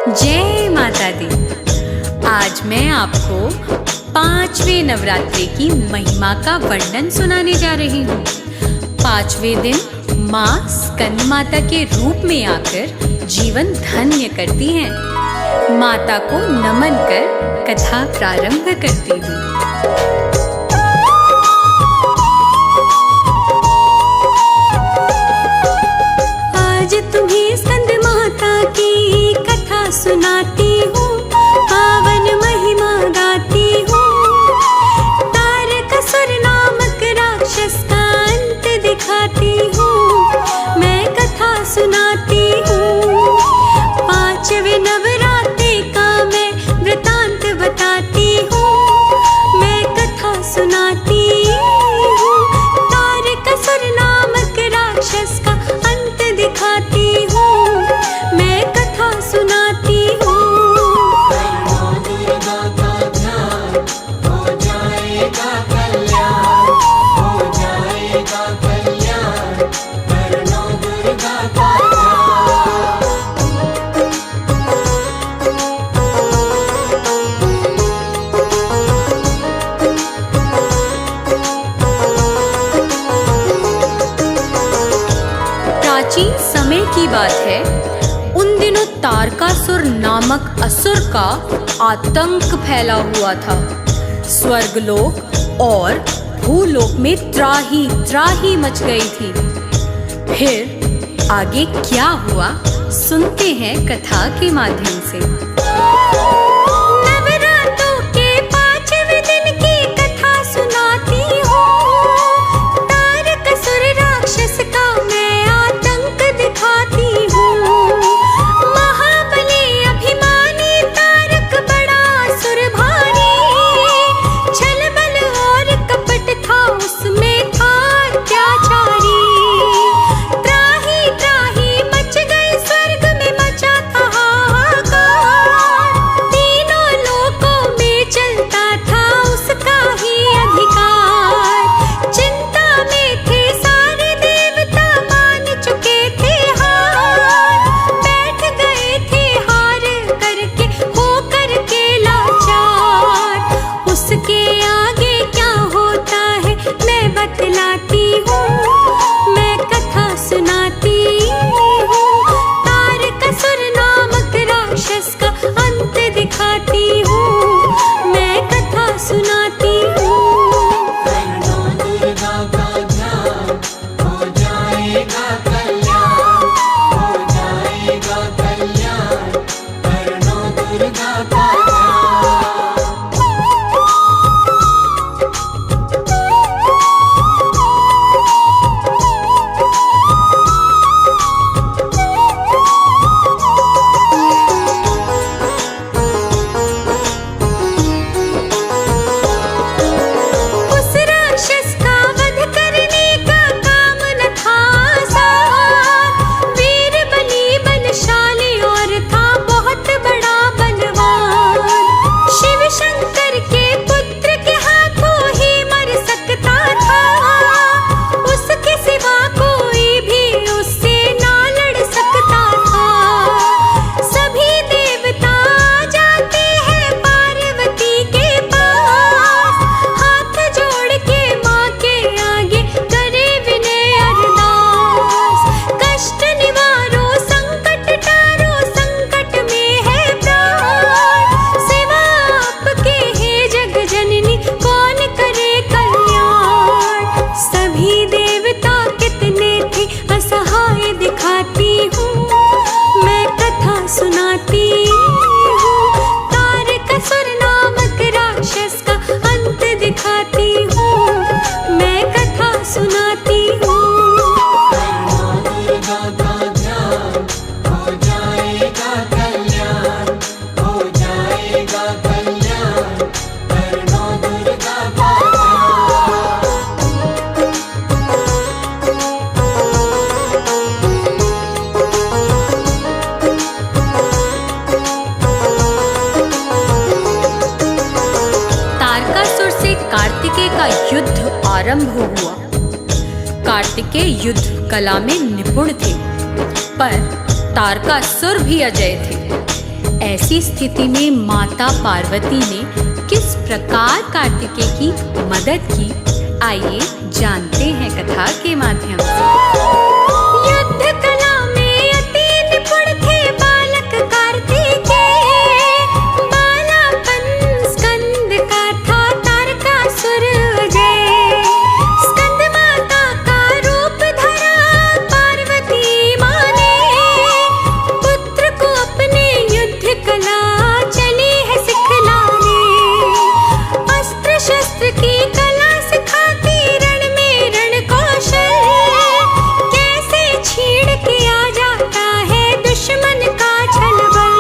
जय माता दी। आज मैं आपको 5वें नवरात्रि की महिमा का वर्णन सुनाने जा रही हूँ। 5वें दिन माँ स्कंद माता के रूप में आकर जीवन धन्य करती हैं। माता को नमन कर कथा प्रारंभ करती हूँ। आज तुम्हें स्कंद माता की कथा सुनाती हूँ, पावन महिमा गाती हूँ। तारकासुर नामक राक्षस का अंत दिखाती हूँ, मैं कथा सुनाती हूँ। 5वें नवरात्रि का मैं वृतांत बताती हूँ, मैं कथा सुनाती हूँ। तारकासुर नामक राक्षस का अंत दिखाती हूँ, मैं कथा सुनाती हूँ। प्राचीन समय की बात है। उन दिनों तारकासुर नामक असुर का आतंक फैला हुआ था। स्वर्गलोक और भूलोक में त्राही त्राही मच गई थी। फिर आगे क्या हुआ सुनते हैं कथा के माध्यम से। नवरात्रों के 5वें दिन की कथा सुनाती हूँ। तारकासुर राक्षस का मैं आतंक दिखाती हूँ। महाबली अभिमानी तारक बड़ा असुर भारी, छल बल और कपट था उसमें था अत्याचारी। त्राही त्राही मच गई स्वर्ग में मचा था हाहाकार। तीनों लोकों में चलता था उसका ही अधिकार। चिंता में थे सारे देवता मान चुके थे हार। बैठ गए थे हार करके हो करके लाचार। उसके आगे क्या होता है मैं बतलाती हूँ, मैं कथा सुनाती हूँ। तारकासुर नामक राक्षस का अंत दिखाती हूँ, मैं कथा सुनाती हूँ। उस राक्षस का वध करने का काम न था आसान। वीर बली बलशाली और था बहुत बड़ा बलवान। शिव शंकर के पुत्र के हाथों ही मर सकता था। उसके सिवा कोई भी उससे ना लड़ सकता था। सभी देवता जाते हैं पार्वती के पास। हाथ जोड़ के माँ के आगे करे विनय अरदास। कष्ट निवारो संकट टारो संकट में है प्राण। सिवा आपके हे जग जननी कौन करे कल्याण। सभी देवता कितने थे असहाय दिखाती हूँ, मैं कथा सुनाती हूँ। तारकासुर नामक राक्षस का अंत दिखाती हूँ, मैं कथा सुनाती हूँ। तारकासुर से कार्तिकेय का युद्ध आरंभ हुआ। कार्तिकेय युद्ध कला में निपुण थे, पर तारकासुर भी अजय थे। ऐसी स्थिति में माता पार्वती ने किस प्रकार कार्तिकेय की मदद की, आइए जानते हैं कथा के माध्यम से। युद्ध कला में अति निपुण थे बालक कार्तिकेय, बालापन स्कंद का था तारकासुर अजय। स्कंद माता का रूप धरा पार्वती माँ ने, पुत्र को अपने युद्ध कला चली है सिखलाने। अस्त्र शस्त्र की कला सिखाती रण में रण कौशल, कैसे छीड़ के आ जाता है दुश्मन का छल बल।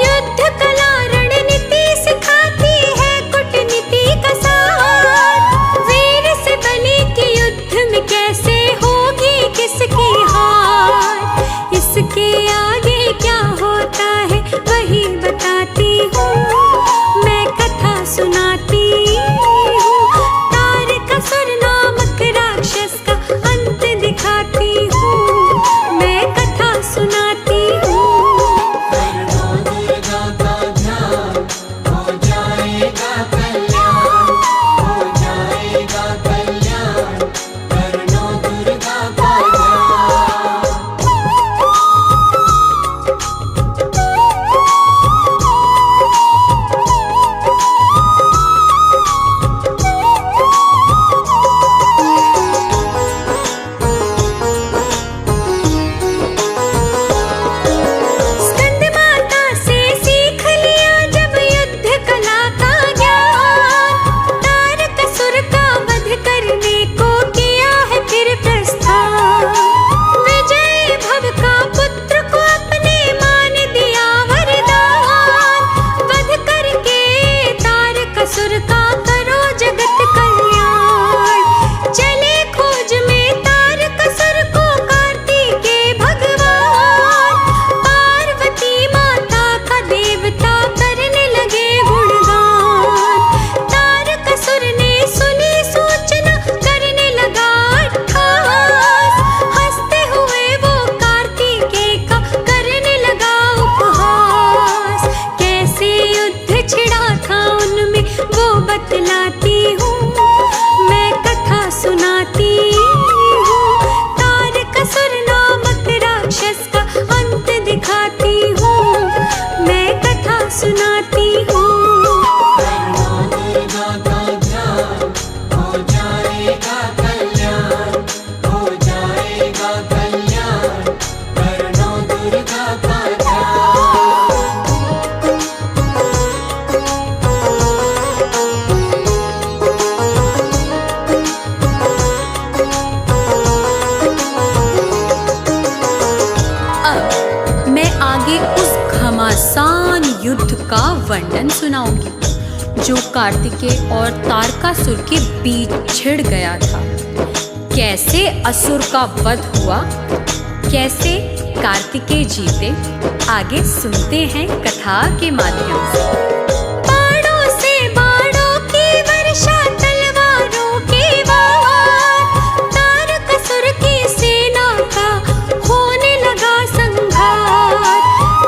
युद्ध कला रणनीति सिखाती है कूटनीति का साथ, वीर से बलि के युद्ध में कैसे होगी किसकी हार। इसके आगे क्या होता है वही बताती हूँ, मैं कथा सुनाती हूँ। तारकासुर नामक राक्षस का अंत दिखाती हूँ, मैं कथा सुनाती हूँ। स्कंद माता से सीख लिया जब युद्ध कला का ज्ञान, तारकासुर का वध करने को किया है फिर प्रस्थान। विजय भव का पुत्र को अपने माँ ने दिया वरदान, वध करके तारकासुर का करो जगत कल्याण। चले खोज में तारकासुर को कार्तिकेय भगवान, पार्वती माता का देवता करने लगे गुणगान। तारकासुर ने सुनी सूचना करने लगा अट्टहास, हंसते हुए वो कार्तिकेय का करने लगा उपहास। कैसे युद्ध छिड़ा था उनमें वो बतलाती हूँ, मैं कथा सुनाती हूँ। तारकासुर नामक राक्षस का अंत दिखाती हूँ, मैं कथा सुनाती हूँ। अब मैं आगे उस घमासान युद्ध का वर्णन सुनाऊंगी जो कार्तिकेय और तारकासुर के बीच छिड़ गया था। कैसे असुर का वध हुआ, कैसे कार्तिकेय जीते, आगे सुनते हैं कथा के माध्यम से। बाणों से बाणों की वर्षा, तलवारों के वार, तारकासुर की सेना का होने लगा संघार।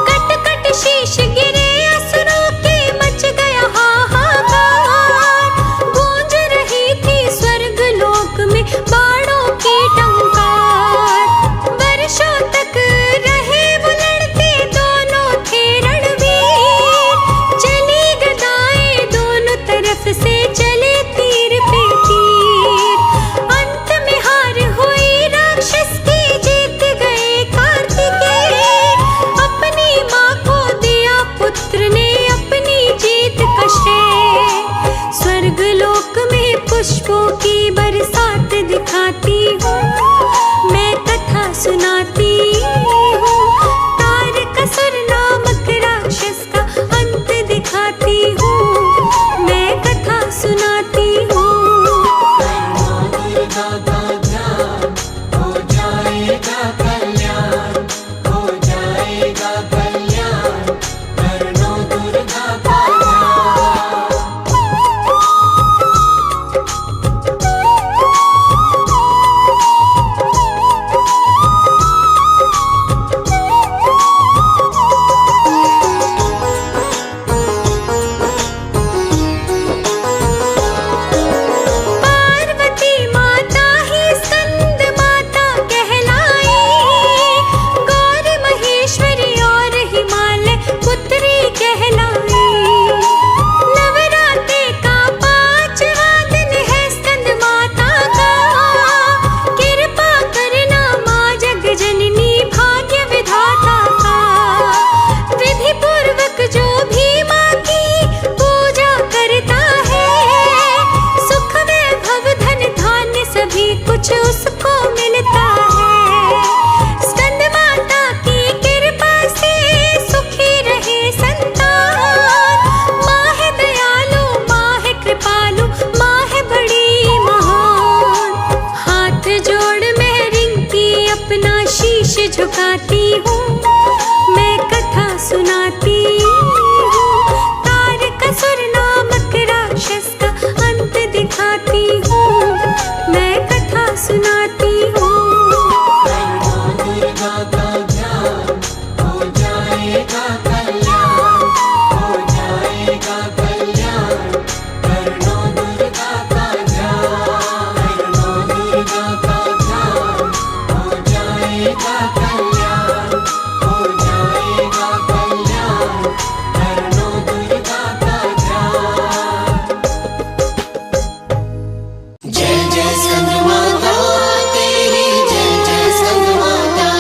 कट कट शीश गिरे असुरों के, मच गया हाहाकार। गूंज रही थी स्वर्ग लोक में बाणों की टंकार। वर्षों तक रहे वो लड़ते, दोनों थे रणवीर। चली हरणो दुर्गा का ध्यान। जय जय स्कंद माता तेरी, जय जय स्कंद माता।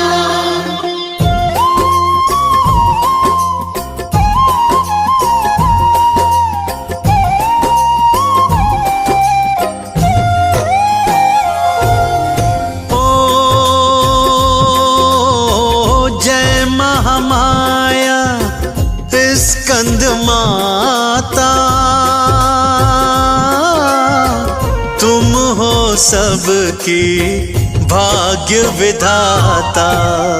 जय महामाया स्कंद माता, तुम हो सबकी भाग्य विधाता।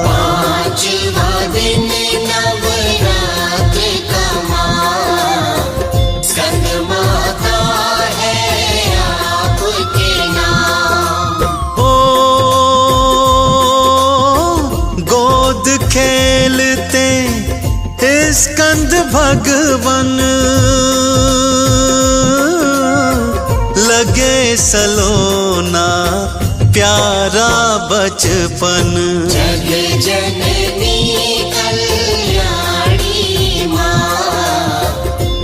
पांचवा दिन नवरात्र का माँ, स्कंद माता है आपके नाम। ओ गोद खेलते स्कंद भगवन, लगे सलोना प्यारा बचपन। जग जननी कल्याणी माँ,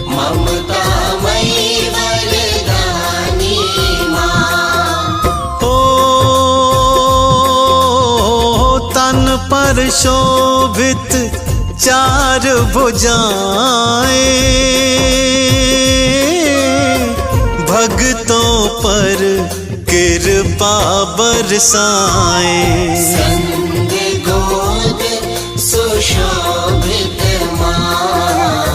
ममता मई वरदानी माँ। ओ तन पर शोभित चार भुजाएं, भक्तों पर कृपा बरसाएं। स्कंद गोद सुशोभित माँ,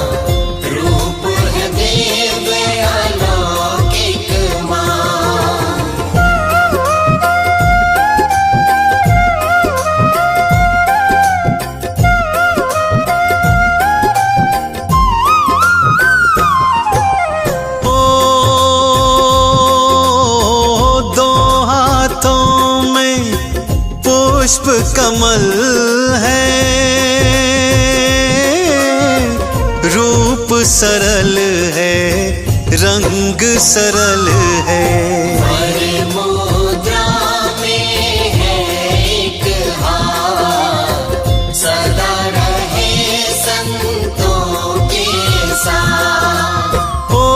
रूप है दिव्य अलौकिक माँ। पुष्प कमल है, रूप सरल है, रंग सरल है। वर मुद्रा में है एक हार, सदा रहे संतों के साथ। ओ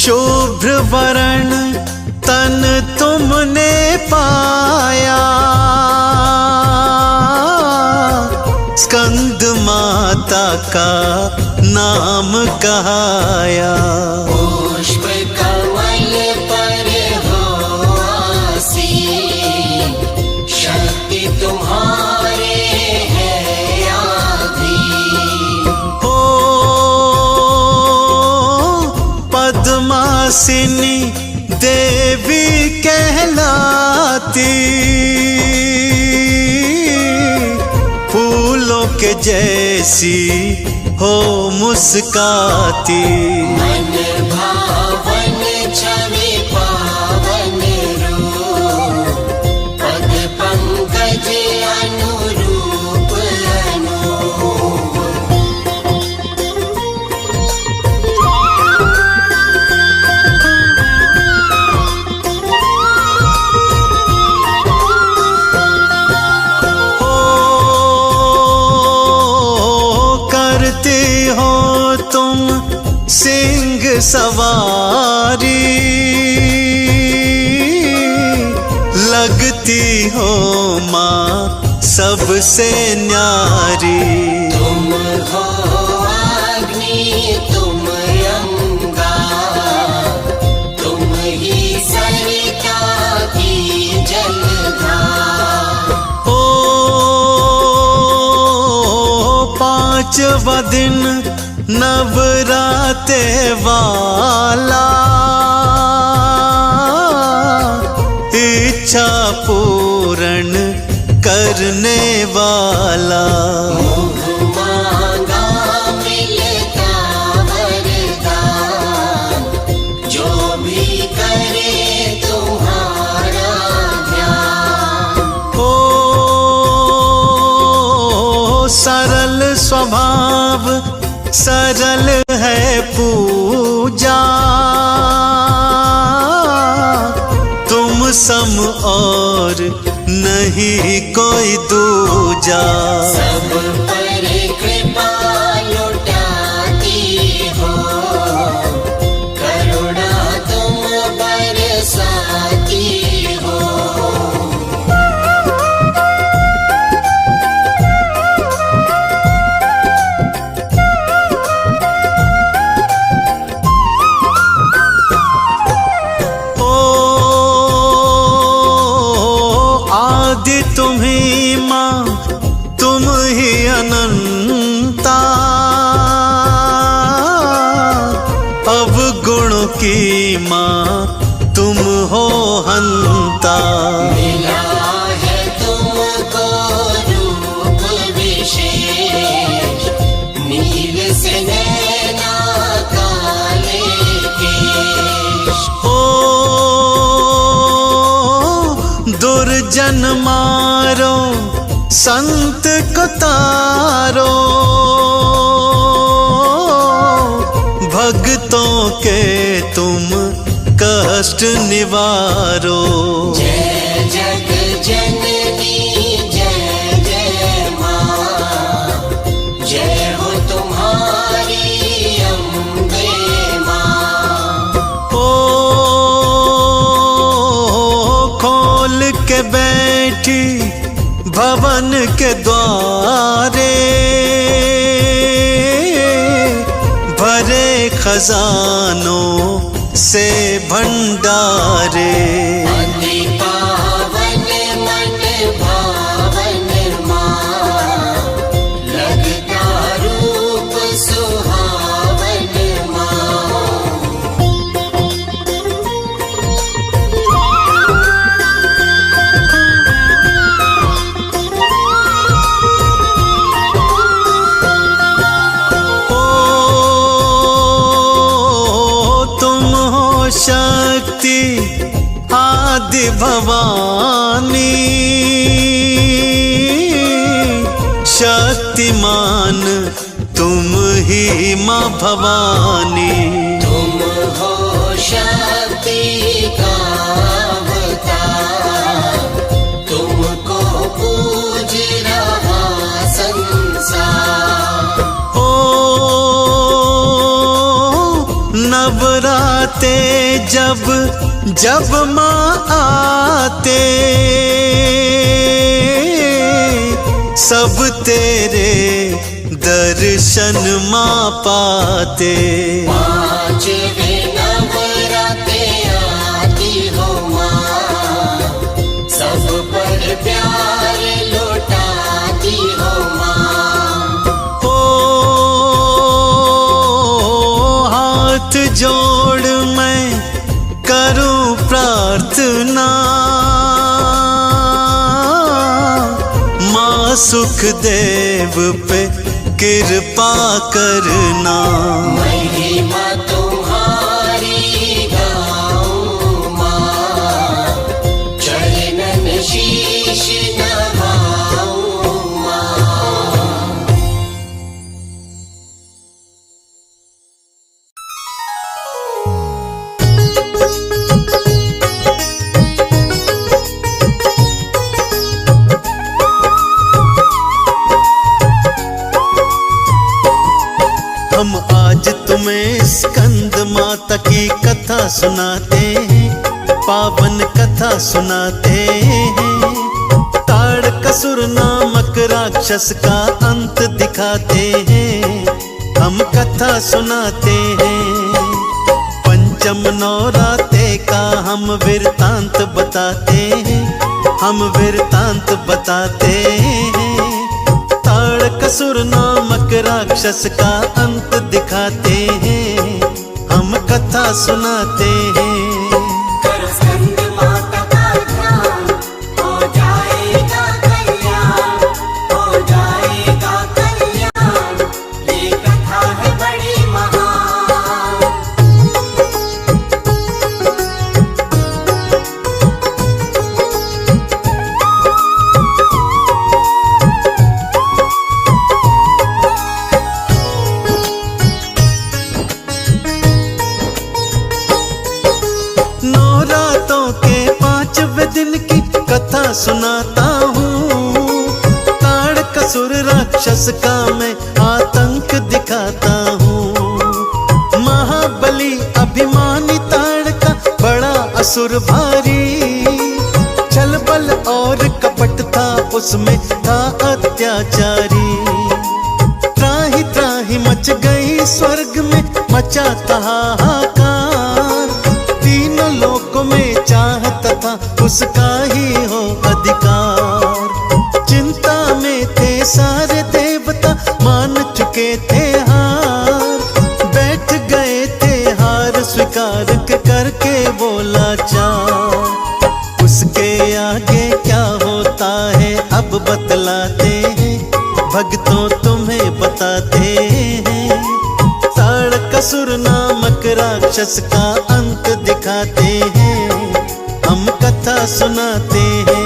शुभ्र वर्ण तन तुमने पाया, स्कंद माता का नाम कहाया। पुष्प कमल पर हो आसीन, शक्ति तुम्हारे है आधीन। ओ पद्मासिनी देवी कहलाती, फूलों के जैसी हो मुस्काती। मन भावन छवि पावन रूप, पद पंकज अनुरूप अनूप। सिंह सवारी, लगती हो माँ सबसे न्यारी। तुम हो अग्नि तुम अंगार, तुम ही सरिता की जलधार। ओ पांचवा दिन नवराते वाला, इच्छा पूर्ण करने वाला। मुख मांगा मिलता वरदान, जो भी करे तुम्हारा ध्यान। ओ सरल स्वभाव सरल है पूजा, तुम सम और नहीं कोई दूजा। सब पर महिमा तुम हो हंता। मिला है तुमको रूप विशेष, नील से नैना काले केश। ओ दुर्जन मारो संत को तारो, भक्तों के तुम कष्ट निवारो। जय जग जननी जय जय माँ, जय हो तुम्हारी अम्बे माँ। ओ खोल के बैठी भवन के द्वारे, भरे खजानों से भंडारे। अति पावन मन भावन माँ, लगता रूप सुहावन माँ। शक्ति आदि भवानी, शक्तिमान तुम ही माँ भवानी। तुम हो शक्ति का अवतार, तुमको पूज रहा संसार। ओ नवराते जब जब माँ आते, सब तेरे दर्शन माँ पाते। पाँचवें नवराते आती हो माँ, सब पर प्यार लौटाती हो माँ। ओ हाथ जोड़ मैं करूं प्रार्थना, माँ सुखदेव पे कृपा करना। महिमा तुम्हारी गाऊं माँ, चरणन शीश नभाऊं माँ। हम आज तुम्हें स्कंद माता की कथा सुनाते हैं, पावन कथा सुनाते हैं। ताड़कासुर नामक राक्षस का अंत दिखाते हैं, हम कथा सुनाते हैं। पंचम नवराते का हम वृतांत बताते हैं, हम वृतांत बताते हैं। ताड़कासुर नामक राक्षस का अंत दिखाते हैं, हम कथा सुनाते हैं। करो स्कंद माता का ध्यान, हो जाएगा कल्याण, हो जाएगा कल्याण। ये कथा है बड़ी महान। नवरातों के 5वें दिन की कथा सुनाता हूँ। ताड़कासुर राक्षस का मैं आतंक दिखाता हूँ। महाबली अभिमानी ताड़का बड़ा असुर भारी, छल बल और कपट था उसमें था अत्याचारी। त्राहि त्राहि मच गई स्वर्ग में, मचा था हाहाकार। तीनों लोकों में चाहता था उसका ही हो अधिकार। चिंता में थे सारे देवता, मान चुके थे हार। बैठ गए थे हार स्वीकार के कर वो लाचार। उसके आगे क्या होता है अब बतलाते हैं, भक्तों तुम्हें बताते हैं। ताड़कासुर नामक राक्षस का अंत दिखाते हैं, हम कथा सुनाते हैं।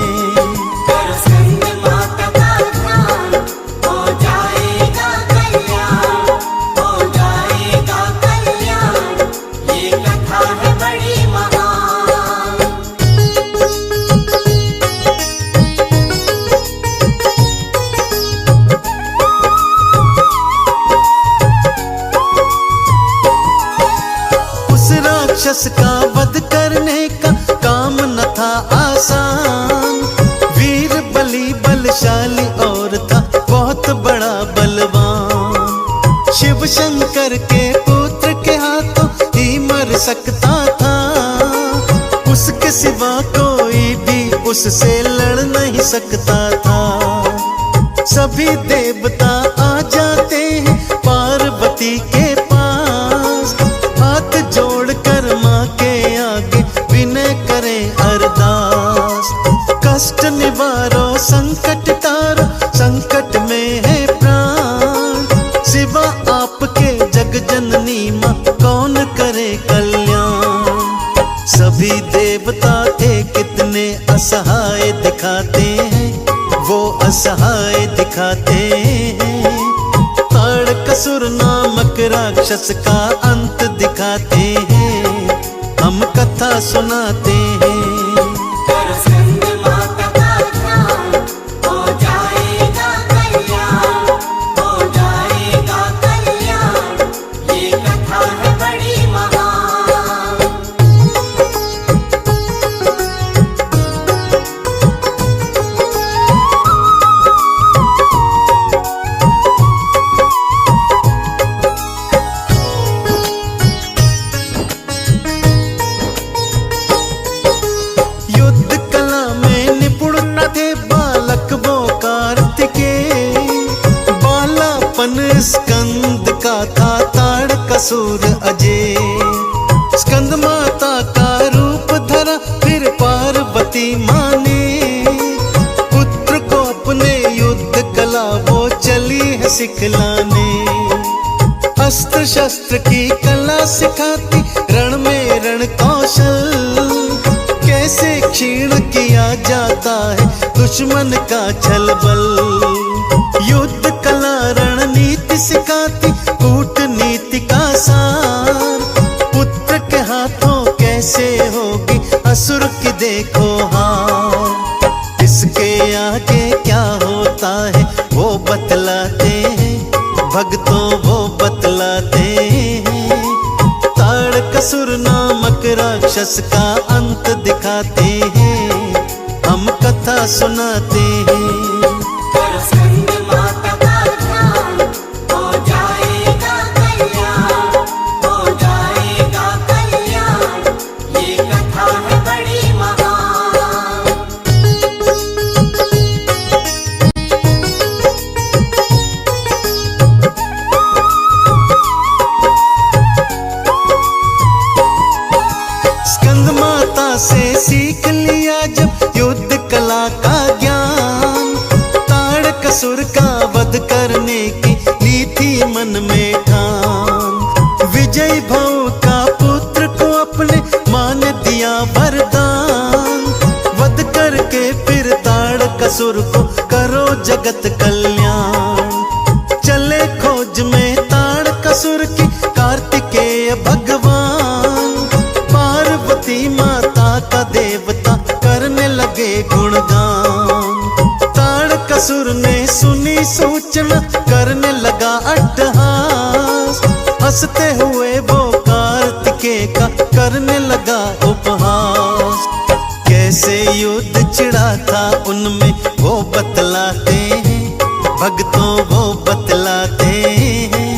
राक्षस का वध करने का काम न था आसान। वीर बलि बलशाली और था बहुत बड़ा बलवान। शिव शंकर के पुत्र के हाथों ही मर सकता था, उसके सिवा कोई भी उससे लड़ नहीं सकता था। सभी देवता आ जाते हैं पार्वती के पास, हाथ जोड़कर माँ के आगे विनय करें अरदास। कष्ट निवारो संकट तारो, संकट में है प्राण। सिवा आपके जग जननी माँ कौन करे कल्याण। सभी देवता थे कितने असहाय दिखाते हैं, वो असहाय दिखाते हैं। ताड़कासुर नामक राक्षस का अंत दिखाते हैं, हम कथा सुनाते हैं। स्कंद का था ताड़कासुर अजय। स्कंद माता का रूप धरा फिर पार्वती माँ ने, पुत्र को अपने युद्ध कला वो चली है सिखलाने। अस्त्र शस्त्र की कला सिखाती रण में रण कौशल, कैसे क्षीण किया जाता है दुश्मन का छल बल। युद्ध कला रणनीति सिखाती कूटनीति का सार, पुत्र के हाथों कैसे होगी असुर की देखो हार। इसके आगे क्या होता है वो बतलाते हैं, भक्तों वो बतलाते हैं। ताड़कासुर नामक राक्षस का अंत दिखाते हैं, हम कथा सुनाते हैं। से सीख लिया जब युद्ध कला का ज्ञान, ताड़कासुर का वध करने की ली थी मन में ठान। विजय भव का पुत्र को अपने मान दिया वरदान, वध करके फिर ताड़कासुर को करो जगत कल्याण। चले खोज में ताड़कासुर की कार्तिकेय भगवान, पार्वती माता का देवता करने लगे गुणगान। ताड़कासुर ने सुनी सूचना करने लगा अट्टहास, हंसते हुए वो कार्तिकेय का करने लगा उपहास। कैसे युद्ध छिड़ा था उनमें वो बतलाते हैं, भक्तों वो बतलाते हैं।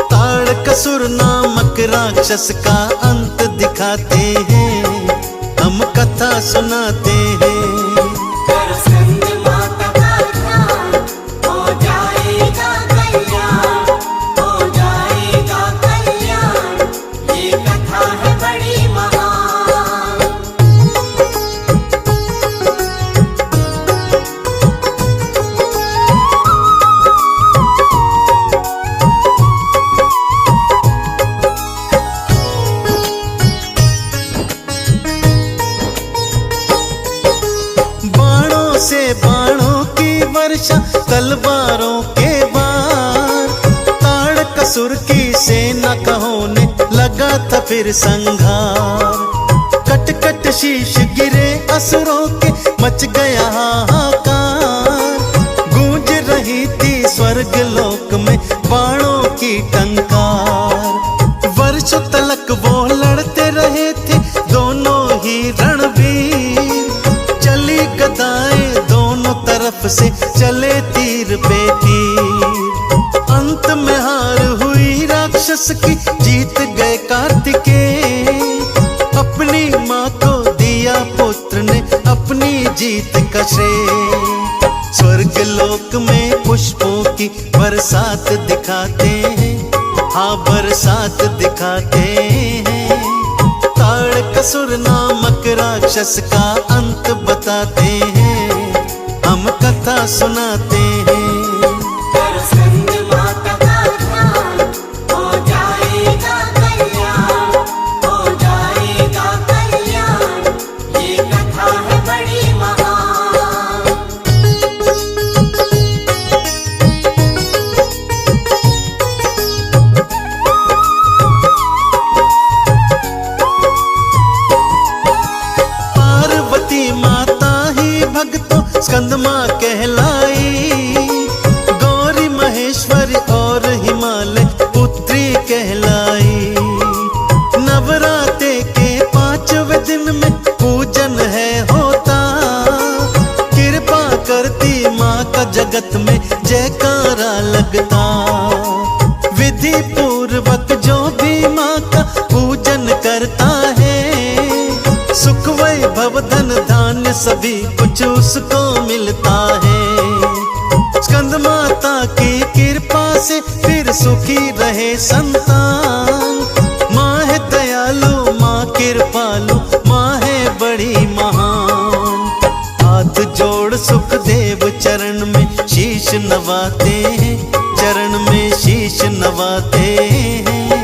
ताड़कासुर नामक राक्षस का अंत दिखाते हैं, हम कथा सुनाते हैं। ये कथा है बड़ी महान। तलवारों के वार। ताड़कासुर की सेना कहों ने लगा था फिर संघार। कट कट शीश गिरे असुरों के, मच गया हाहाकार। गूंज रही थी स्वर्ग लोक में बाणों की टंकार। वर्षों तलक वो लड़ते रहे थे दोनों ही रणवीर। चली गदाएं दोनों तरफ से, चले तीर पे तीर। अंत में हार हुई राक्षस की, जीत गए कार्तिकेय। अपनी माँ को दिया पुत्र ने अपनी जीत का श्रेय। स्वर्ग लोक में पुष्पों की बरसात दिखाते हैं, हाँ बरसात दिखाते हैं। ताड़कासुर नामक राक्षस का अंत बताते हैं, हम कथा सुनाते हैं। करो स्कंद माता का ध्यान, हो जाएगा कल्याण, हो जाएगा कल्याण। ये कथा है बड़ी महान। पार्वती माता ही भक्तों स्कंद माँ कहलाई। गौरी महेश्वरी और हिमालय पुत्री कहलाई। नवरात्रे के 5वें दिन में पूजन है होता। कृपा करती माँ का जगत में जयकारा लगता। विधि पूर्वक जो भी माँ का पूजन करता है, सुख वैभव धन धान्य सभी कुछ उसको मिलता है। स्कंद माता की कृपा से फिर सुखी रहे संतान। माँ है दयालु, माँ कृपालु, माँ है बड़ी महान। हाथ जोड़ सुखदेव चरण में शीश नवाते हैं, चरण में शीश नवाते हैं।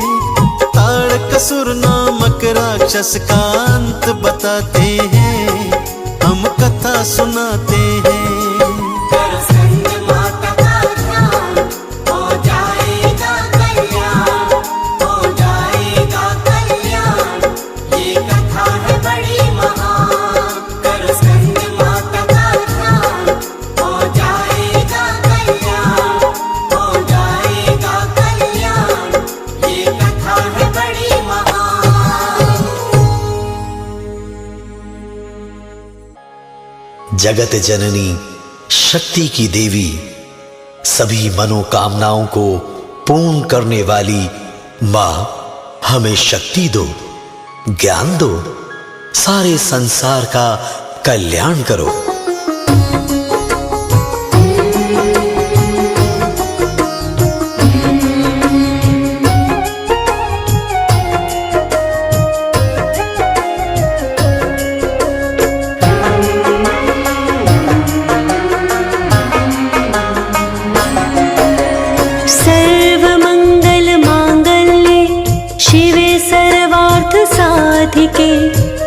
ताड़कासुर नामक राक्षस का अंत बताते हैं, हम कथा सुनाते हैं। करो स्कंद माता का ध्यान, हो जाएगा कल्याण, हो जाएगा कल्याण। ये कथा है बड़ी महान। करो स्कंद माता का ध्यान, हो जाएगा कल्याण, हो जाएगा कल्याण। ये कथा है बड़ी महान। जगत जननी शक्ति की देवी, सभी मनोकामनाओं को पूर्ण करने वाली माँ, हमें शक्ति दो, ज्ञान दो, सारे संसार का कल्याण करो।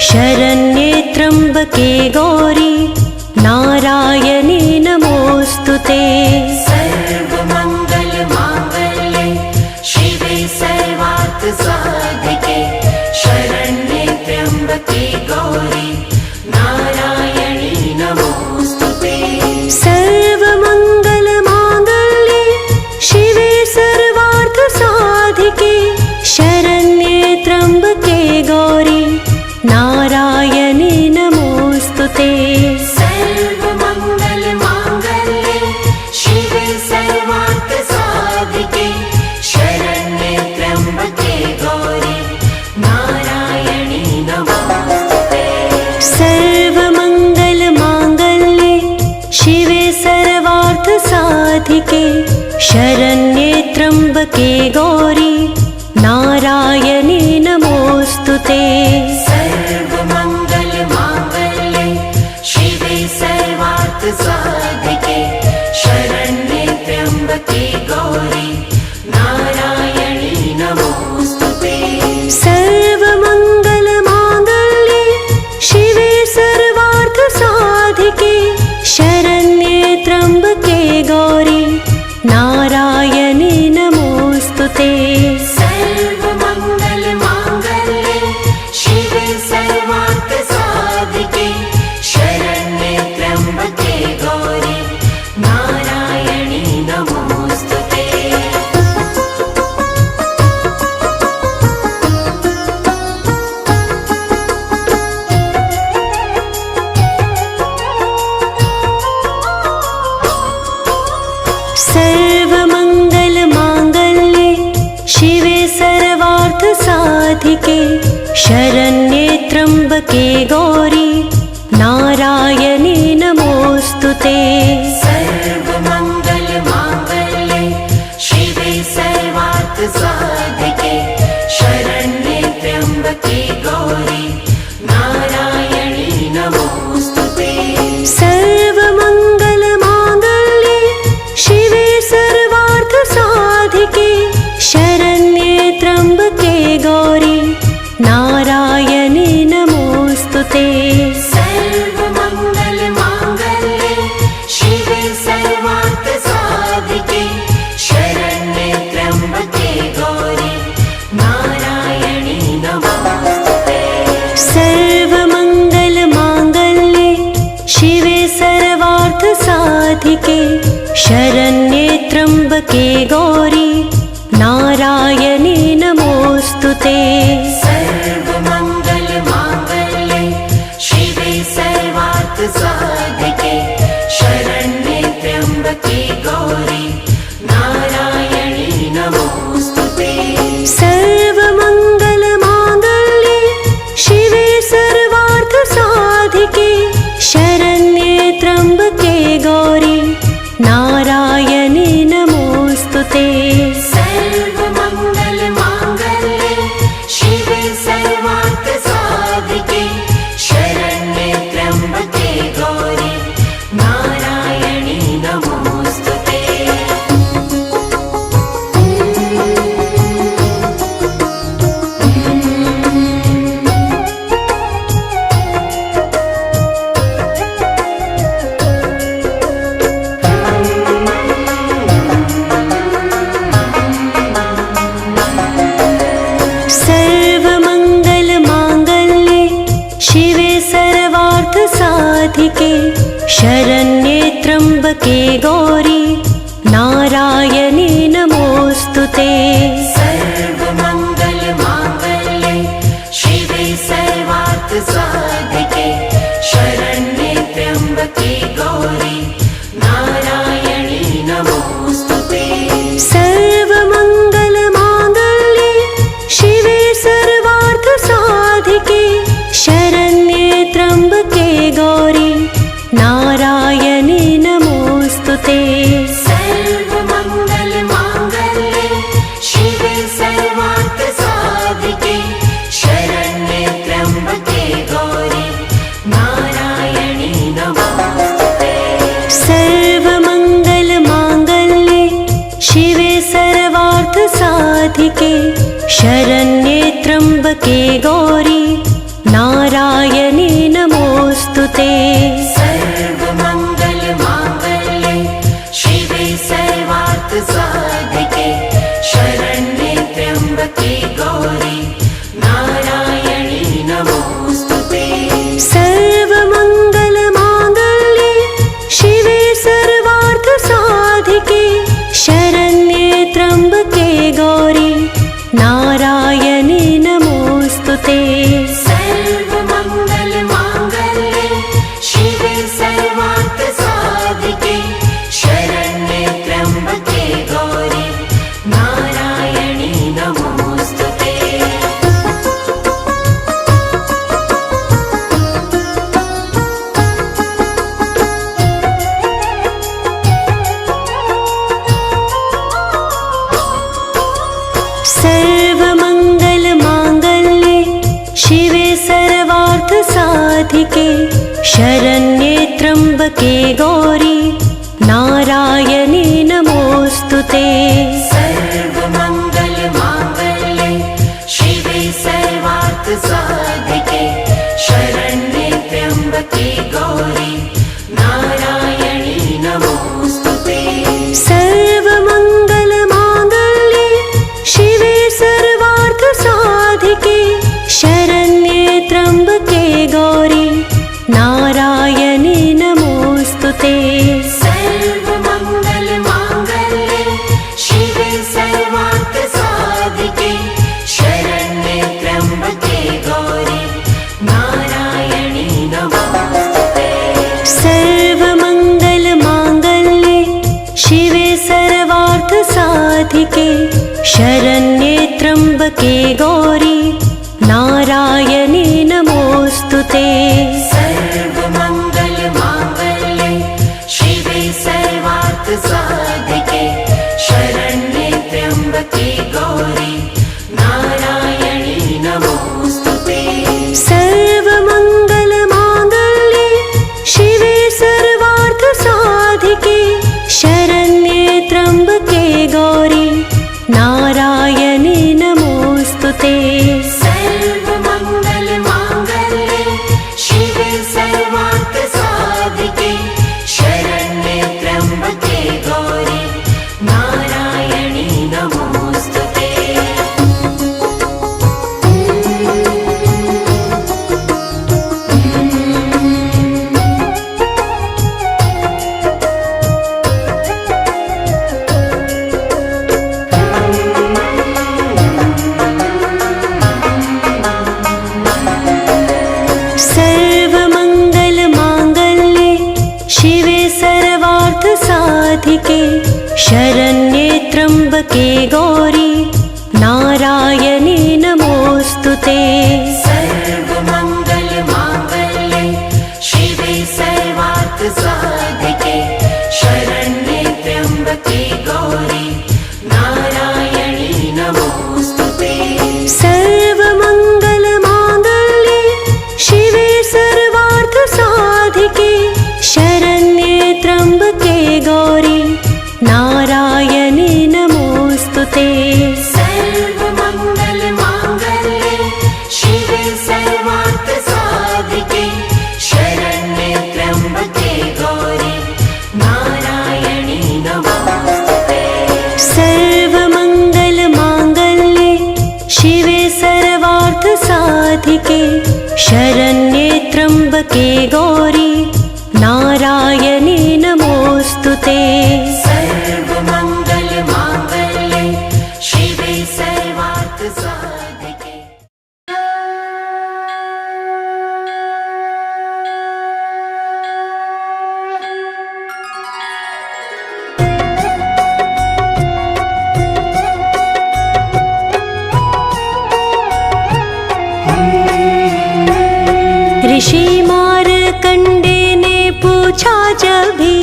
शरण्ये त्र्यंबके गौरी नारायणी नमोस्तुते। सर्वमंगल मांगल्ये शिवे सर्वार्थ साधिके, शरण्ये त्र्यंबके गौरी नारायणी नमोस्तुते। सर्वमंगल मांगल्ये शिवे सर्वार्थ साधिके, शरण्ये त्र्यंबके गौरी नारायणी नमोस्तुते। सर्वमंगल मांगल्ये शिवे सर्वार्थ साधिके, शरण्ये त्र्यंबके गौरी नारायणी नमोस्तुते। सर्वमंगल मांगल्ये शिवे सर्वार्थ साधिके, शरण्ये त्र्यंबके गौरी नारायणी नमोस्तुते। सर्वमंगल मांगल्ये शिवे सर्वार्थ साधिके, शरण्ये त्र्यंबके गौरी नारायणी नमोस्तुते। सर्वमंगल मांगल्ये शिवे सर्वार्थ साधिके, शरण्ये त्र्यंबके गौरी नारायणी नमोऽस्तुते। सर्वमङ्गलमाङ्गल्ये शिवे सर्वार्थसाधिके शरण्ये त्र्यम्बके गौरी नारायणी नमोऽस्तुते। सर्वमङ्गलमाङ्गल्ये शिवे सर्वार्थसाधिके शरण्ये त्र्यम्बके गौरी नारायणी नमोऽस्तुते। सर्वमङ्गलमाङ्गल्ये शिवे सर्वार्थसाधिके शरण्ये त्र्यम्बके गौरी नारायणी नमोऽस्तुते। सर्वमङ्गलमाङ्गल्ये शिवे सर्वार्थसाधिके शरण्ये त्र्यम्बके गौरी नारायणी नमोऽस्तुते। सर्वमङ्गलमाङ्गल्ये शिवे सर्वार्थसाधिके शरण्ये त्र्यम्बके गौरी नारायणी नमोऽस्तुते। सर्वमङ्गलमाङ्गल्ये शिवे सर्वार्थसाधिके शरण्ये त्र्यम्बके गौरी नारायणी नमोऽस्तुते। सर्वमङ्गलमाङ्गल्ये शिवे सर्वार्थसाधिके शरण्ये त्र्यम्बके गौरी नारायणी नमोऽस्तुते। सर्वमङ्गलमाङ्गल्ये शिवे सर्वार्थसाधिके शरण्ये त्र्यम्बके गौरी नारायणी नमोऽस्तुते। सर्वमङ्गलमाङ्गल्ये शिवे सर्वार्थसाधिके शरण्ये त्र्यम्बके गौरी नारायणी नमोऽस्तुते। सर्वमङ्गलमाङ्गल्ये शिवे सर्वार्थसाधिके शरण्ये त्र्यम्बके गौरी नारायणी नमोऽस्तुते। सर्वमङ्गलमाङ्गल्ये शिवे सर्वार्थसाधिके शरण्ये त्र्यम्बके गौरी नारायणी नमोऽस्तुते। सर्वमङ्गलमाङ्गल्ये शिवे सर्वार्थसाधिके शरण्ये त्र्यम्बके गौरी नारायणी नमोऽस्तुते। सर्वमङ्गलमाङ्गल्ये शिवे सर्वार्थसाधिके शरण्ये त्र्यम्बके गौरी नारायणी नमोऽस्तुते। सर्वमङ्गलमाङ्गल्ये शिवे सर्वार्थसाधिके शरण्ये त्र्यम्बके गौरी नारायणी नमोऽस्तुते। सर्वमङ्गलमाङ्गल्ये शिवे सर्वार्थसाधिके शरण्ये त्र्यम्बके गौरी नारायणी नमोऽस्तुते। सर्वमङ्गलमाङ्गल्ये शिवे सर्वार्थसाधिके शरण्ये त्र्यम्बके गौरी नारायणी नमोऽस्तुते। सर्वमङ्गलमाङ्गल्ये शिवे सर्वार्थसाधिके शरण्ये त्र्यम्बके गौरी नारायणी नमोऽस्तुते। सर्वमङ्गलमाङ्गल्ये शिवे सर्वार्थसाधिके शरण्ये त्र्यम्बके गौरी नारायणी नमोऽस्तुते। सर्वमङ्गलमाङ्गल्ये शिवे सर्वार्थसाधिके शरण्ये त्र्यम्बके गौरी नारायणी नमोऽस्तुते। सर्व त्र्यम्बके गौरी नारायणी नमोऽस्तुते। सर्वमंगल मांगल्ये शिवे सर्वार्थ साधिके शरण्ये त्र्यंबके गौरी नारायणी नमोस्तुते। सर्वमङ्गलमाङ्गल्ये शिवे सर्वार्थसाधिके शरण्ये त्र्यम्बके गौरी नारायणी नमोऽस्तुते। सर्वमंगल मांगल्ये शिवे सर्वार्थ साधिके शरण्ये त्र्यंबके गौरी नारायणी नमोस्तुते। सर्वमङ्गलमाङ्गल्ये शिवे सर्वार्थसाधिके शरण्ये त्र्यम्बके गौरी नारायणी नमोऽस्तुते। सर्वमंगल मांगल्ये शिवे सर्वार्थ साधिके शरण्ये त्र्यंबके गौरी नारायणी नमोस्तुते। सर्वमङ्गलमाङ्गल्ये शिवे सर्वार्थसाधिके शरण्ये त्र्यम्बके गौरी नारायणी नमोऽस्तुते। सर्वमंगल मांगल्ये शिवे सर्वार्थ साधिके शरण्ये त्र्यंबके गौरी नारायणी नमोस्तुते। सर्वमङ्गलमाङ्गल्ये शिवे सर्वार्थसाधिके शरण्ये त्र्यम्बके गौरी नारायणी नमोऽस्तुते। सर्वमंगल मांगल्ये शिवे सर्वार्थ साधिके। ऋषि मार्कंडे ने पूछा जब भी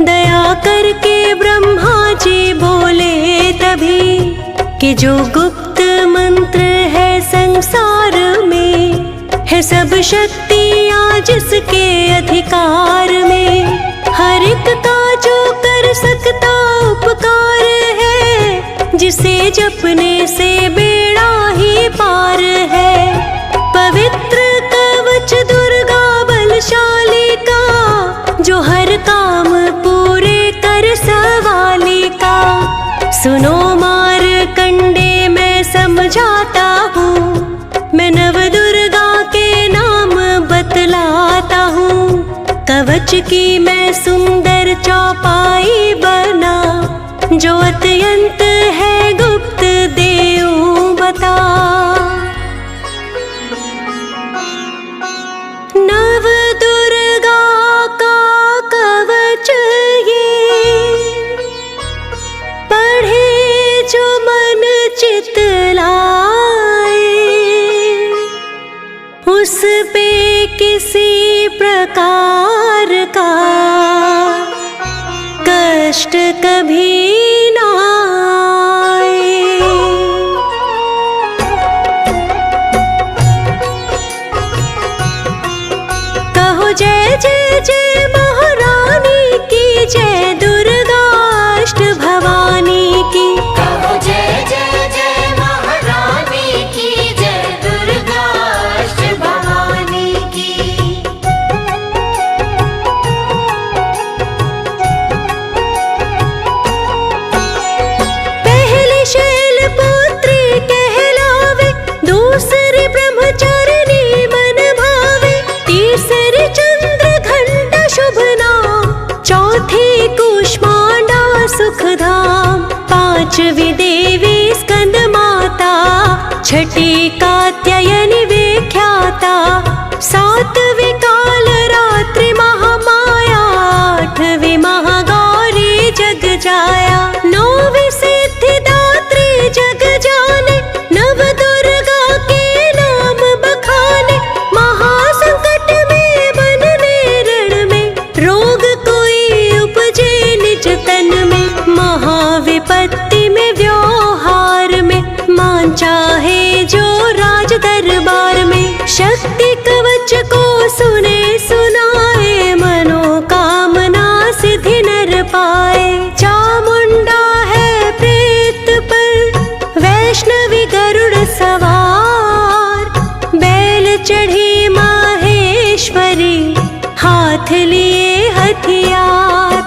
दया करके ब्रह्मा जी बोले तभी कि जो गुप्त मंत्र है संसार में है सब शक्तियाँ जिसके अधिकार में हर एक का जो कर सकता उपकार है जिसे जपने से बेड़ा ही पार है। पवित्र कवच दुर्गा बलशाली का जो हर काम पूरे कर सवाली का। सुनो मार्कंडे मैं समझाता हूँ मैं नव दुर्गा के नाम बतलाता हूँ। कवच की मैं सुंदर चौपाई बना जो अत्यंत है गुप्त देऊं बता। नव दुर्गा का कवच ये पढ़े जो मन चित लाए उस पे किसी प्रकार का कष्ट कभी ना आए। कहो जय जय जय महारानी की जय दुर्गा अष्ट भवानी की। कहो जय जय जय महारानी की जय दुर्गा अष्ट भवानी की। पहली शैलपुत्री कहलावे दूसरी ब्रह्मचारिणी मन भावे तीसरी चंद्र घंटा शुभ नाम चौथी कूष्मांडा सुखधाम पांचवी देवी स्कंद माता छठी कात्यायनी विख्याता सातवीं काल रात्रि महामाया आठवीं महागौरी जग जाया नौवीं सिद्धिदात्री जग जाने नव विपत्ति में व्यवहार में, मान चाहे जो राज दरबार में। शक्ति कवच को सुने सुनाए, मनोकामना सिद्धि नर पाए। चामुंडा है प्रेत पर, वैष्णवी गरुड़ सवार। बैल चढ़ी माहेश्वरी, हाथ लिए हथियार।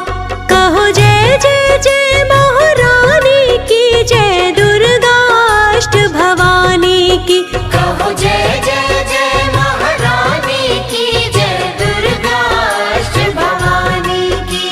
कहो जय जय जय महारानी की, जय दुर्गाष्ट भवानी की। कहो जय जय जय महारानी की, जय दुर्गाष्ट भवानी की।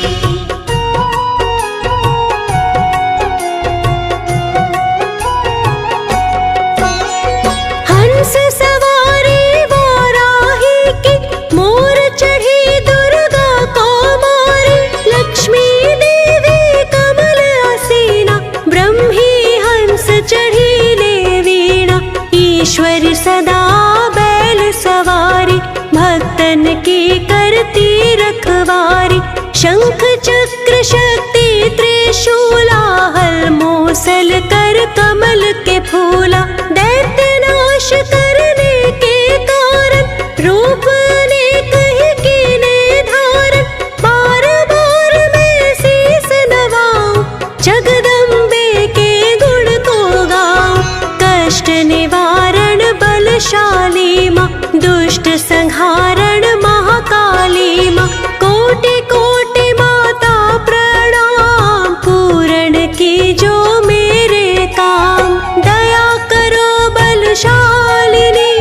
हंस सवारी वाराही की, मोर चढ़ी दुर्गा कौमारी। लक्ष्मी देवी कमल आसीना, ब्रह्मी हंस चढ़ी ले वीणा। ईश्वर सदा बैल सवारी, भक्तन की करती रखवारी। शंख चक्र शक्ति त्रिशूला, हल मूसल कर कमल के फूला। दैत्य नाश करने के कारण, रूप अनेक ही कीने धारण। बार बार मैं शीस नवाऊं, जगदम्बे के गुण को गाऊं। कष्ट निवारण बलशाली माँ, दुष्ट संहारण महाकाली माँ। कोटि कोटि माता प्रणाम, पूर्ण की जो मेरे काम। दया करो बलशालिनी,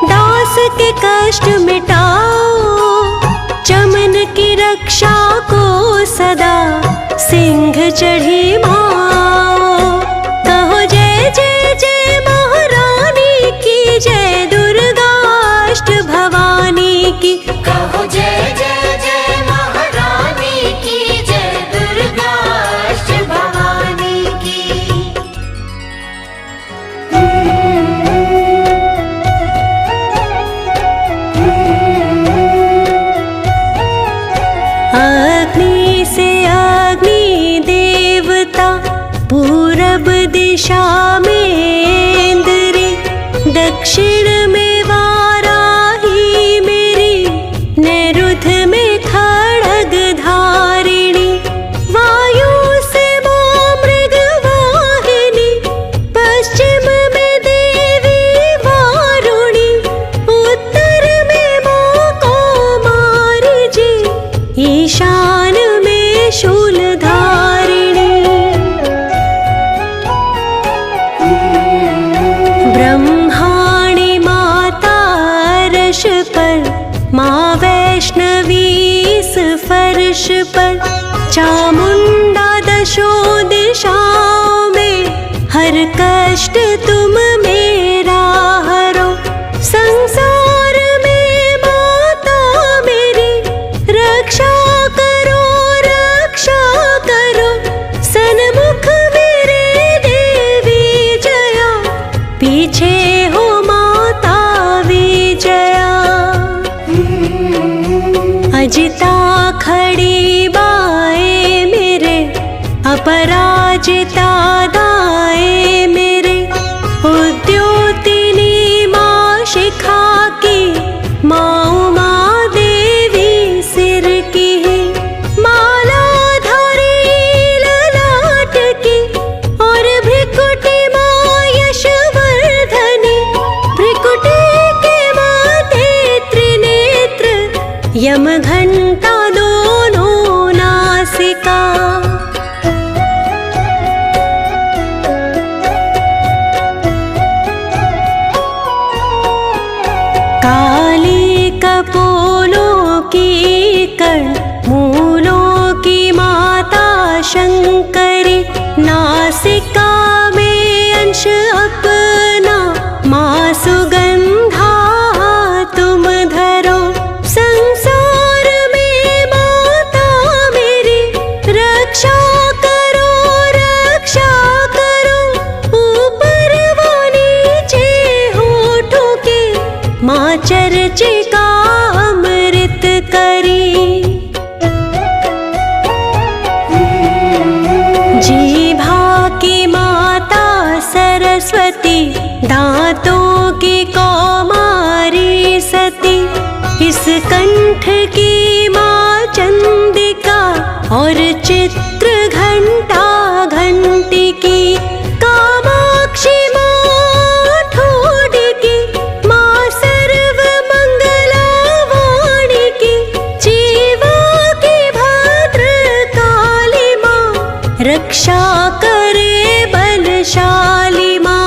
दास के कष्ट मिटाओ। चमन की रक्षा को सदा, सिंह चढ़ी माओ। कहो जय जय जय महारानी की, जय दुर्गाष्ट भवानी की। कहो जय जय जय महारानी की, जय दुर्गाष्ट भवानी की। अग्नि से अग्नि देवता, पूरब दिशा में इंद्री। दक्षिण में वाराही मेरी, नैऋत्य में खड्ग धारिणी। वायु से मां मृगवाहिनी, पश्चिम में देवी वारुणी। उत्तर में मां कौमारी जी, ईशान में शूलधारिणी। ब्रह्माणी माता अर्श पर, माँ वैष्णवी इस फर्श पर। चामुंडा दशों दिशाओं में, हर कष्ट तुम मेरा हरो। संसार में माता मेरी, रक्षा करो रक्षा करो। सन्मुख मेरे देवी जया, पीछे हो माता विजया। अजिता खड़ी बाएं मेरे, अपराजिता दाएं मेरे। उद्योतिनी माँ शिखा की, माँ उमा देवी सिर की। मालाधारी ललाट की, और भ्रिकुटी माँ यशवर्धनी। भ्रिकुटी के माथे त्रिनेत्र, यम घंटा दोनों नासिका। काली कपोलों की कर्ण, मूलों की माता शंकरी। नासिका में अंश अपना, माँ सुगंधा तुम धरो। संसार में माता मेरी, रक्षा करो रक्षा करो। ऊपर व नीचे होठों के, माँ चर्चिका अमृत करी। जी सरस्वती, दांतों की कौमारी सती, इस कंठ की माँ चंडिका और चित्र घंटा घंटी की, कामाक्षी माँ ठोडी की, माँ सर्व मंगला वाणी की, जीवा की भद्र काली माँ, रक्षा करे बलशाली माँ।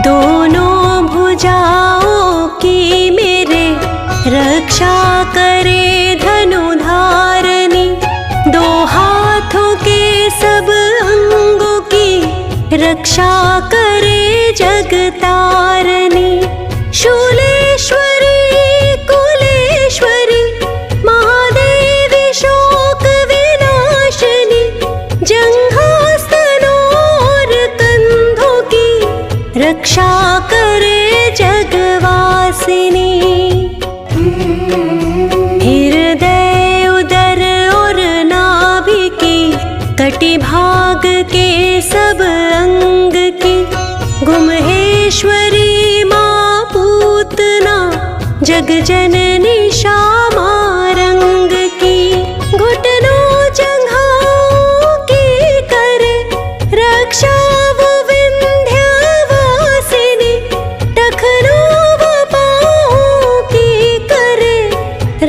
दोनों भुजाओं की मेरे रक्षा करे धनुधारिणी, दो हाथों के सब अंगों की रक्षा करे जगतारिणी। शूलेश्वरी कुलेश्वरी, महादेवी शोक विनाशिनी, जंघास्तनों और कंधों की रक्षा करे जगवासिनी। हृदय उदर और नाभि की, कटि भाग के सब अंग की, गुम्हेश्वरी माँ पूतना, जग जननी श्यामा रंग की, घुटनों जंघाओं की करे रक्षा वो विंध्यवासिनी, टखनों व पाँवों की करे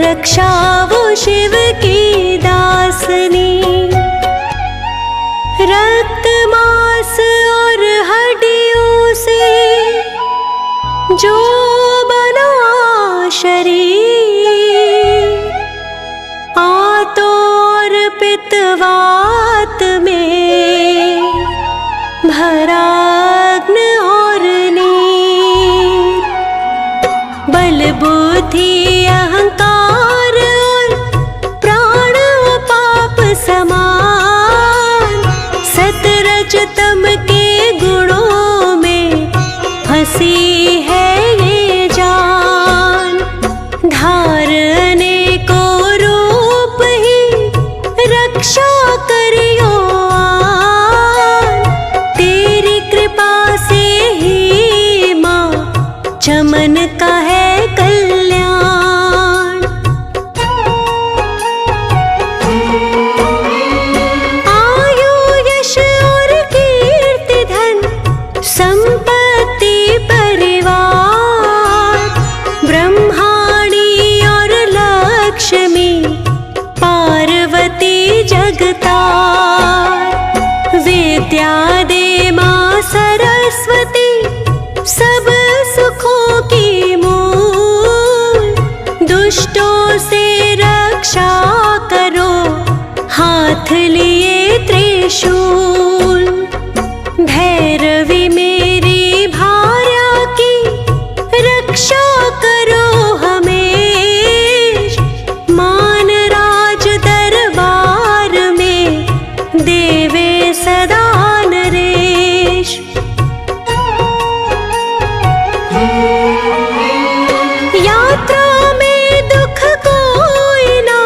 रक्षा वो शिव की दासनी। रक्त मांस और हड्डियों से जो बना शरीर, आतो और पित्तवात में भरा अग्नि और नीर, बल बुद्धि अहंकार और प्राण पाप समान, सतरज तम के गुणों में फंसी है ये जान। धारने को रूप ही रक्षा करियो आन, तेरी कृपा से ही माँ चमन का है कल्याण। आयु यश और कीर्ति धन संपत्ति परिवार, ब्रह्माणी और लक्ष्मी पार्वती जगतार, विद्या दे माँ सरस्वती सब सुखों की मूल, दुष्टों से रक्षा करो हाथ लिए त्रिशूल। भैरवी मेरी भार्या की रक्षा करो हमेश, मान राज दरबार में देवे सदा नरेश। यात्रा में दुख कोई ना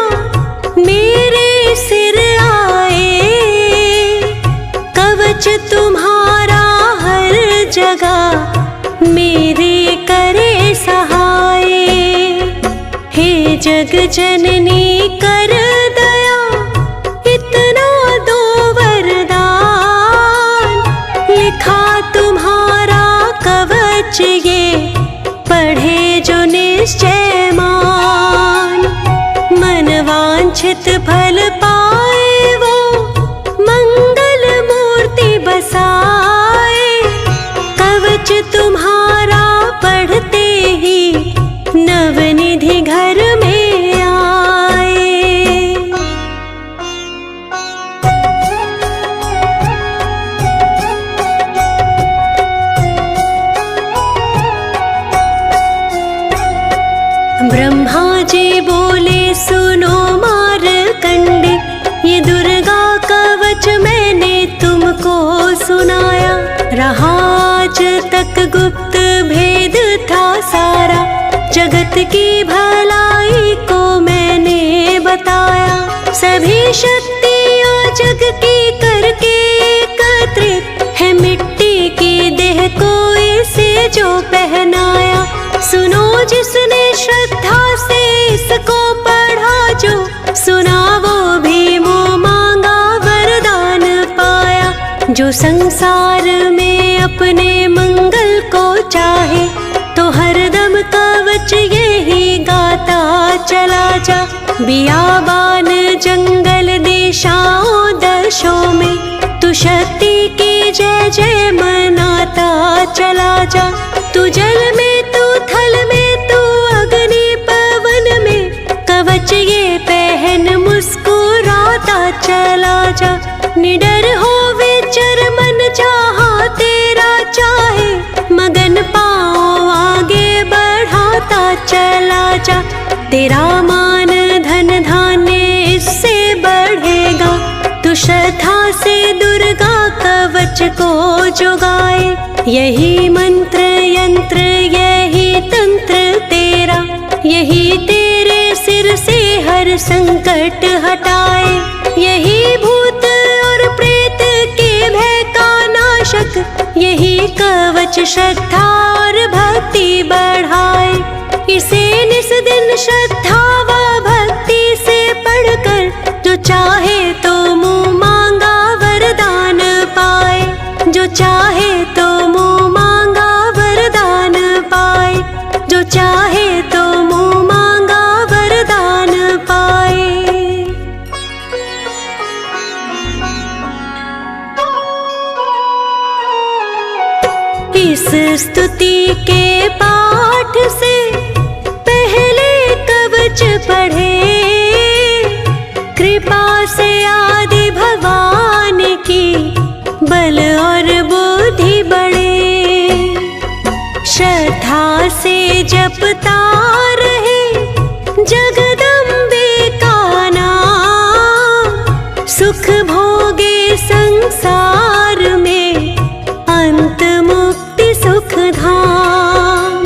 मेरे सिर आए, कवच तुम्हारा हर जगह मेरे करे सहाय। हे जग जननी कर दया इतना दो वरदान, लिखा तुम्हारा कवच ये पढ़े जो निश्चय मान। मन वांछित फल पाए वो मंगल मूर्ति बसाए, कवच तुम्हारा पढ़ते ही नवनिधि घर में आए। ब्रह्मा जी बोले सुनो मारकंडे, ये दुर्गा कवच मैंने तुमको सुनाया, रहा आज तक गुप्त भेद था सारा, जगत की भलाई को मैंने बताया। सभी शक्तियाँ जग की करके एकत्रित है जो पहनाया। सुनो जिसने श्रद्धा से इसको पढ़ा, जो सुना वो भी मुँह मांगा वरदान पाया। जो संसार में अपने मंगल को चाहे, तो हरदम कवच यही गाता चला जा। बियाबान जंगल देशाओं दशों में, तू शक्ति की जय जय मनाता चला जा। तू जल में, तू थल में, तू अग्नि पवन में, कवच ये पहन मुस्कुराता चला जा। निडर हो विचर मन जहाँ तेरा चाहे, मगन पाँव आगे बढ़ाता चला जा। तेरा मान धन धान्य इससे बढ़ेगा, तू श्रद्धा से दुर्गा कवच को जुगाए। यही मंत्र यंत्र यही तंत्र तेरा, यही तेरे सिर से हर संकट हटाए। यही भूत और प्रेत के भय का नाशक, यही कवच श्रद्धा और भक्ति बढ़ाए। इसे निस दिन श्रद्धा व भक्ति से पढ़कर, जो चाहे तो मुँह मांगा वरदान पाए। जो चाहे तो मुँह मांगा वरदान पाए। जो चाहे तो मुँह मांगा वरदान पाए। इस स्तुति के पाठ से पहले कवच पढ़े, कृपा से आदि भगवान की बल और बुद्धि बढ़े। श्रद्धा से जपता रहे जगदम्बे का नाम, सुख भोगे संसार में, अंत मुक्ति सुख धाम।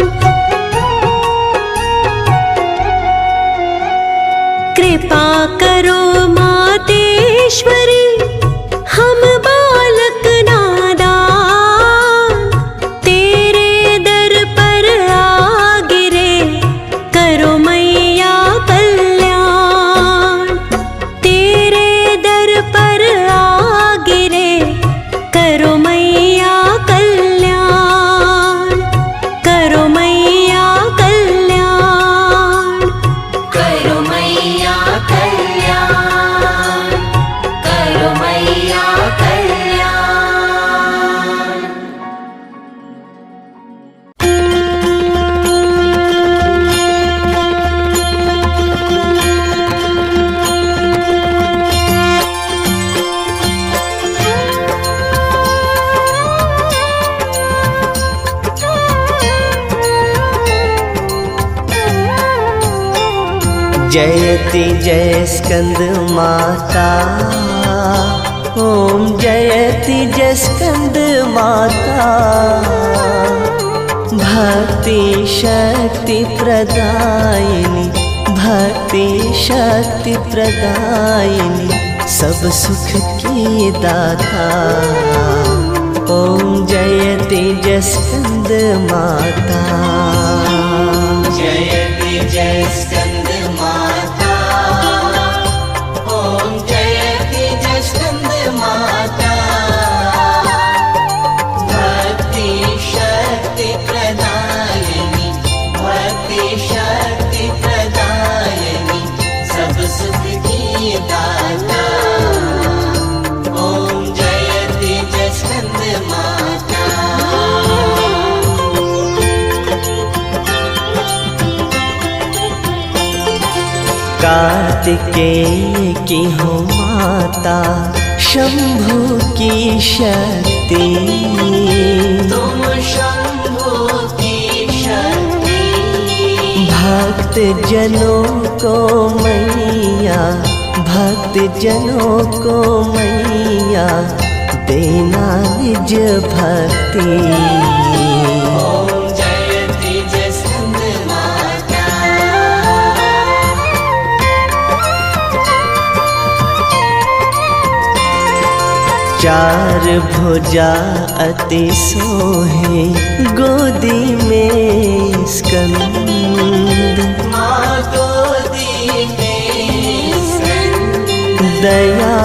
कृपा करो मातेश्वरी, हम बालक नादान, तेरे दर पर आ गिरे, करो मैया कल्याण। तेरे दर पर आ गिरे, करो मैया कल्याण। करो मैया कल्याण। करो मैया कल्याण, करो मैया कल्याण। जयति जय स्कंद माता, ओम जयति जय स्कंद माता। भक्ति शक्ति प्रदायिनी, भक्ति शक्ति प्रदायिनी, सब सुख की दाता। ओम जयति जय स्कंद माता। जयति जय स्कंद माता, ओम जयति जय स्कंद माता। भक्ति शक्ति प्रदायिनी, भक्ति शक्ति प्रदायिनी, सब सुख की दाता। ओम जयति जय स्कंद माता। कार्तिकेय की हो माता, शंभु की शक्ति। तुम शंभु की शक्ति, भक्त जनों को मैया, भक्त जनों को मैया, देना निज भक्ति। ओम जयति जय स्कंद माता। चार भुजा अति सोहे गोदी में स्कंद, माँ गोदी में स्कंद। दया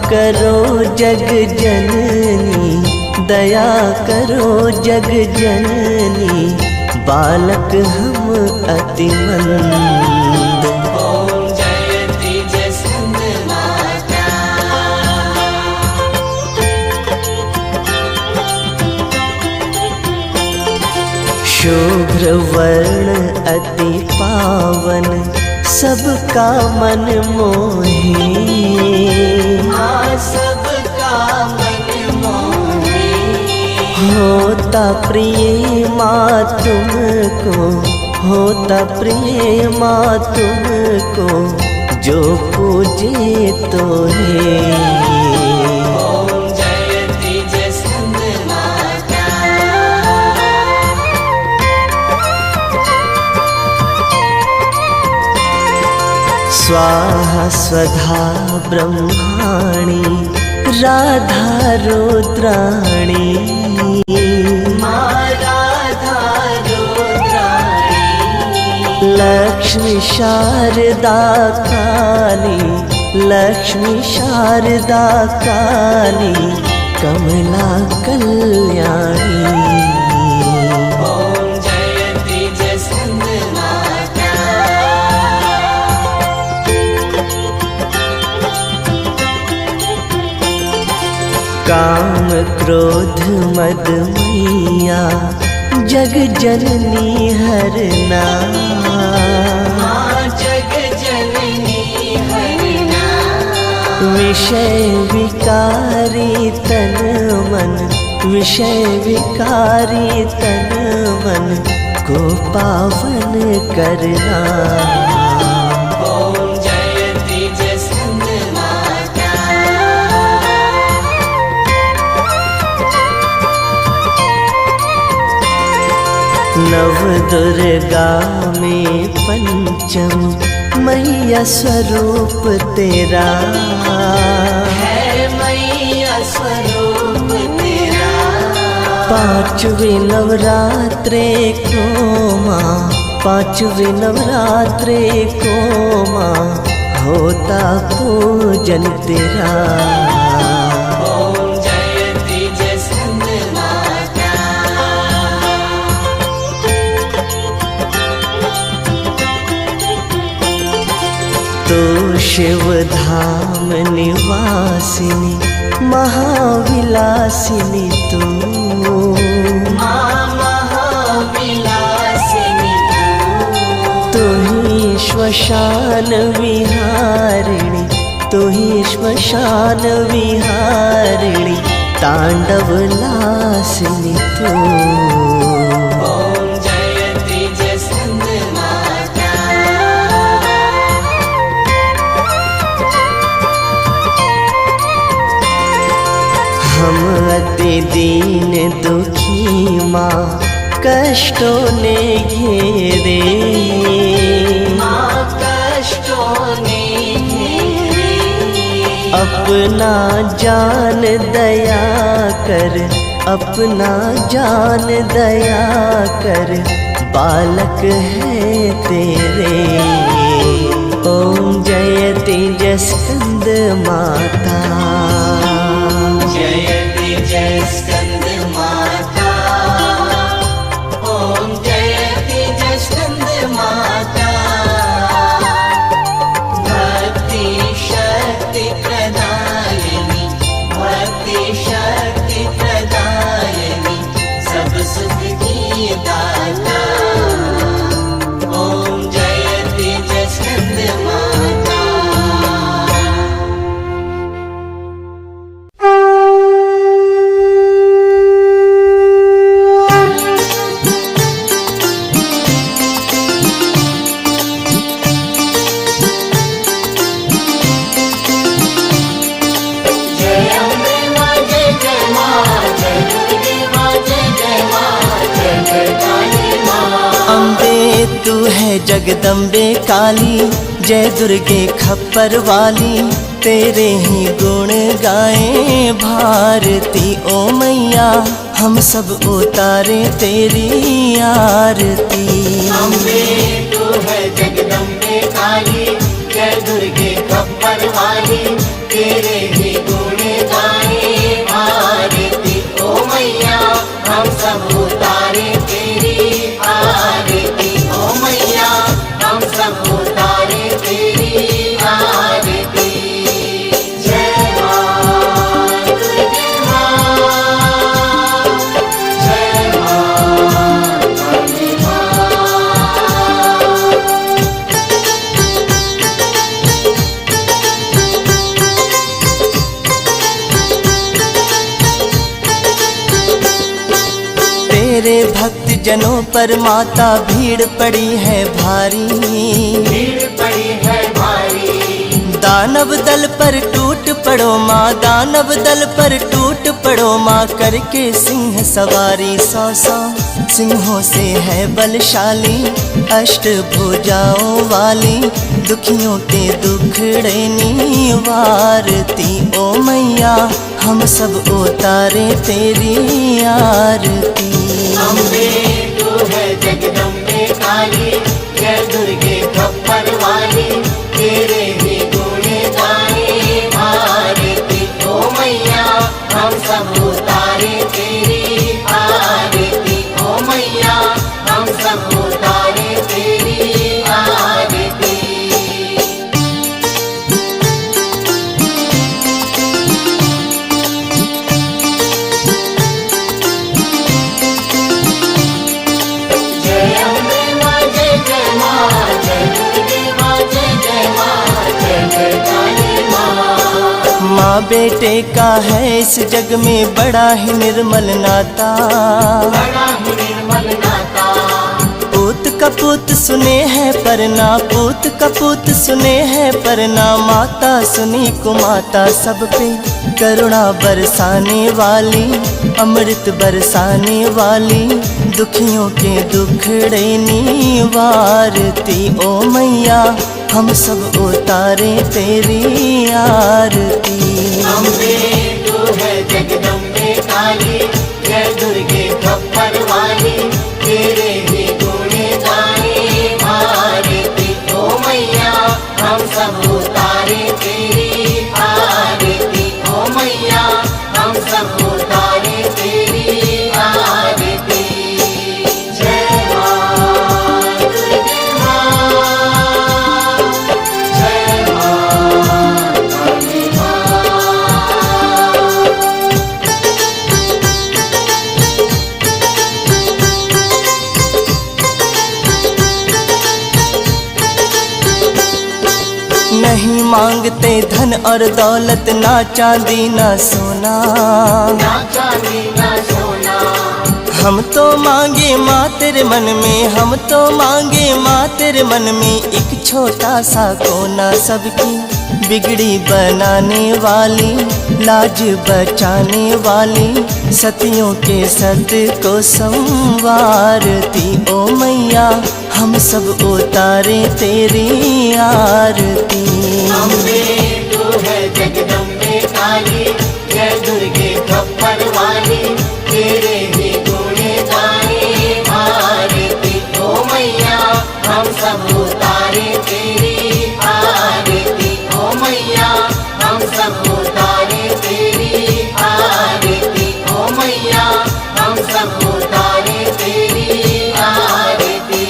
करो जग जननी, दया करो जग जननी, बालक हम अति मंद। ओम जयति जय स्कंद माता। शुभ्र वर्ण अति पावन, सबका मन मोहे। माँ सबका मन मोहे। होता प्रिय माँ तुमको, होता प्रिय माँ तुमको, जो पूजे तो है। ओम जयति जय स्कंद माता। स्वाहा स्वधा ब्रह्माणी, राधा रुद्राणी, माँ राधा रुद्राणी। लक्ष्मी शारदा काली, लक्ष्मी शारदा काली, कमला कल्याणी। ओम जयति जय स्कंद माता। काम क्रोध मद मैया, जग जननी हरना। माँ जग जननी हरना। विषय विकारी तन मन, विषय विकारी तन मन, को पावन करना। ओम जयति जय स्कंद माता। नव दुर्गा में पंचम, मैया स्वरूप तेरा। है मैया स्वरूप तेरा। पांचवें नवरात्रे को माँ, पांचवें नवरात्रे को माँ, होता पूजन तेरा। ओम जयति जय स्कंद माता। तो शिव धाम निवासिनी, महाविलासिनी तू। माँ महाविलासिनी तू ही श्मशान विहारिणी, तू ही श्मशान विहारिणी, तांडव लासिनी तू। ओम जयति जय स्कंद माता। हम अति दीन दुखी माँ, कष्टों ने घेरे। माँ कष्टों ने घेरे। अपना जान दया कर, अपना जान दया कर, बालक है तेरे। ओम जयति जय स्कंद माता। जयति जय स्कंद माता। ओम जयति जय स्कंद माता। भक्ति शक्ति प्रदायिनी, भक्ति शक्ति प्रदायिनी, सब सुख की दाता। ओम जयति जय स्कंद माता। तू है जगदम्बे काली, जय दुर्गे खप्पर वाली, तेरे ही गुण गाएं भारती ओ मैया, हम सब उतारे तेरी आरती। अम्बे तू है जगदम्बे काली, जय दुर्गे खप्पर वाली, तेरे ही गुण गाए आरती ओ मैया, हम सब उतारे तेरी आरती ओ मैया, हम सब उतारे तेरी आरती। जय मां दुर्गे मां, जय मां काली मां। तेरे भक्त जनों पर माता भीड़ पड़ी है भारी, भीड़ पड़ी है भारी, दानव दल पर टूट पड़ो माँ, दानव दल पर टूट पड़ो माँ, करके सिंह सवारी। 100 सिंहों से है बलशाली, अष्ट भुजाओं वाली, दुखियों के दुखड़े निवारती ओ मैया, हम सब उतारे तेरी आरती। अम्बे तू है जगदम्बे काली, जय दुर्गे खप्पर वाली, तेरे ही गुण गाए आरती ओ मैया, हम सब उतारे तेरी आरती ओ मैया, हम सब उतारे तेरी आरती। जय अम्बे मां जय जय मां, जय दुर्गे मां जय जय मां, जय जय काली मां। माँ बेटे का है इस जग में बड़ा ही निर्मल नाता, बड़ा ही निर्मल नाता, पूत कपूत सुने हैं परना, पूत कपूत सुने हैं परना, माता सुनी कुमाता, सब पे करुणा बरसाने वाली, अमृत बरसाने वाली, दुखियों के दुखड़े निवारती ओ मैया, हम सब उतारे तेरी आरती। अम्बे तू है जगदम्बे काली, जय दुर्गे खप्पर वाली, तेरे ही गुण गाए आरती ओ मैया, हम सब उतारे तेरी आरती ओ मैया, हम सब उतारे तेरी आरती। जय मां दुर्गे मां, जय मां काली मां। नहीं मांगते धन और दौलत, ना चांदी ना सोना, ना चांदी ना सोना, हम तो मांगे माँ तेरे मन में, हम तो मांगे माँ तेरे मन में, एक छोटा सा कोना, सबकी बिगड़ी बनाने वाली, लाज बचाने वाली, सतियों के सत को संवारती ओ मैया, हम सब उतारे तेरी आरती। अम्बे तू है जगदम्बे काली, जय दुर्गे खप्पर वाली, तेरे ही गुण गाए आरती ओ मैया, हम सब उतारे तेरी आरती ओ मैया, हम सब उतारे तेरी आरती ओ मैया, हम सब उतारे तेरी आरती।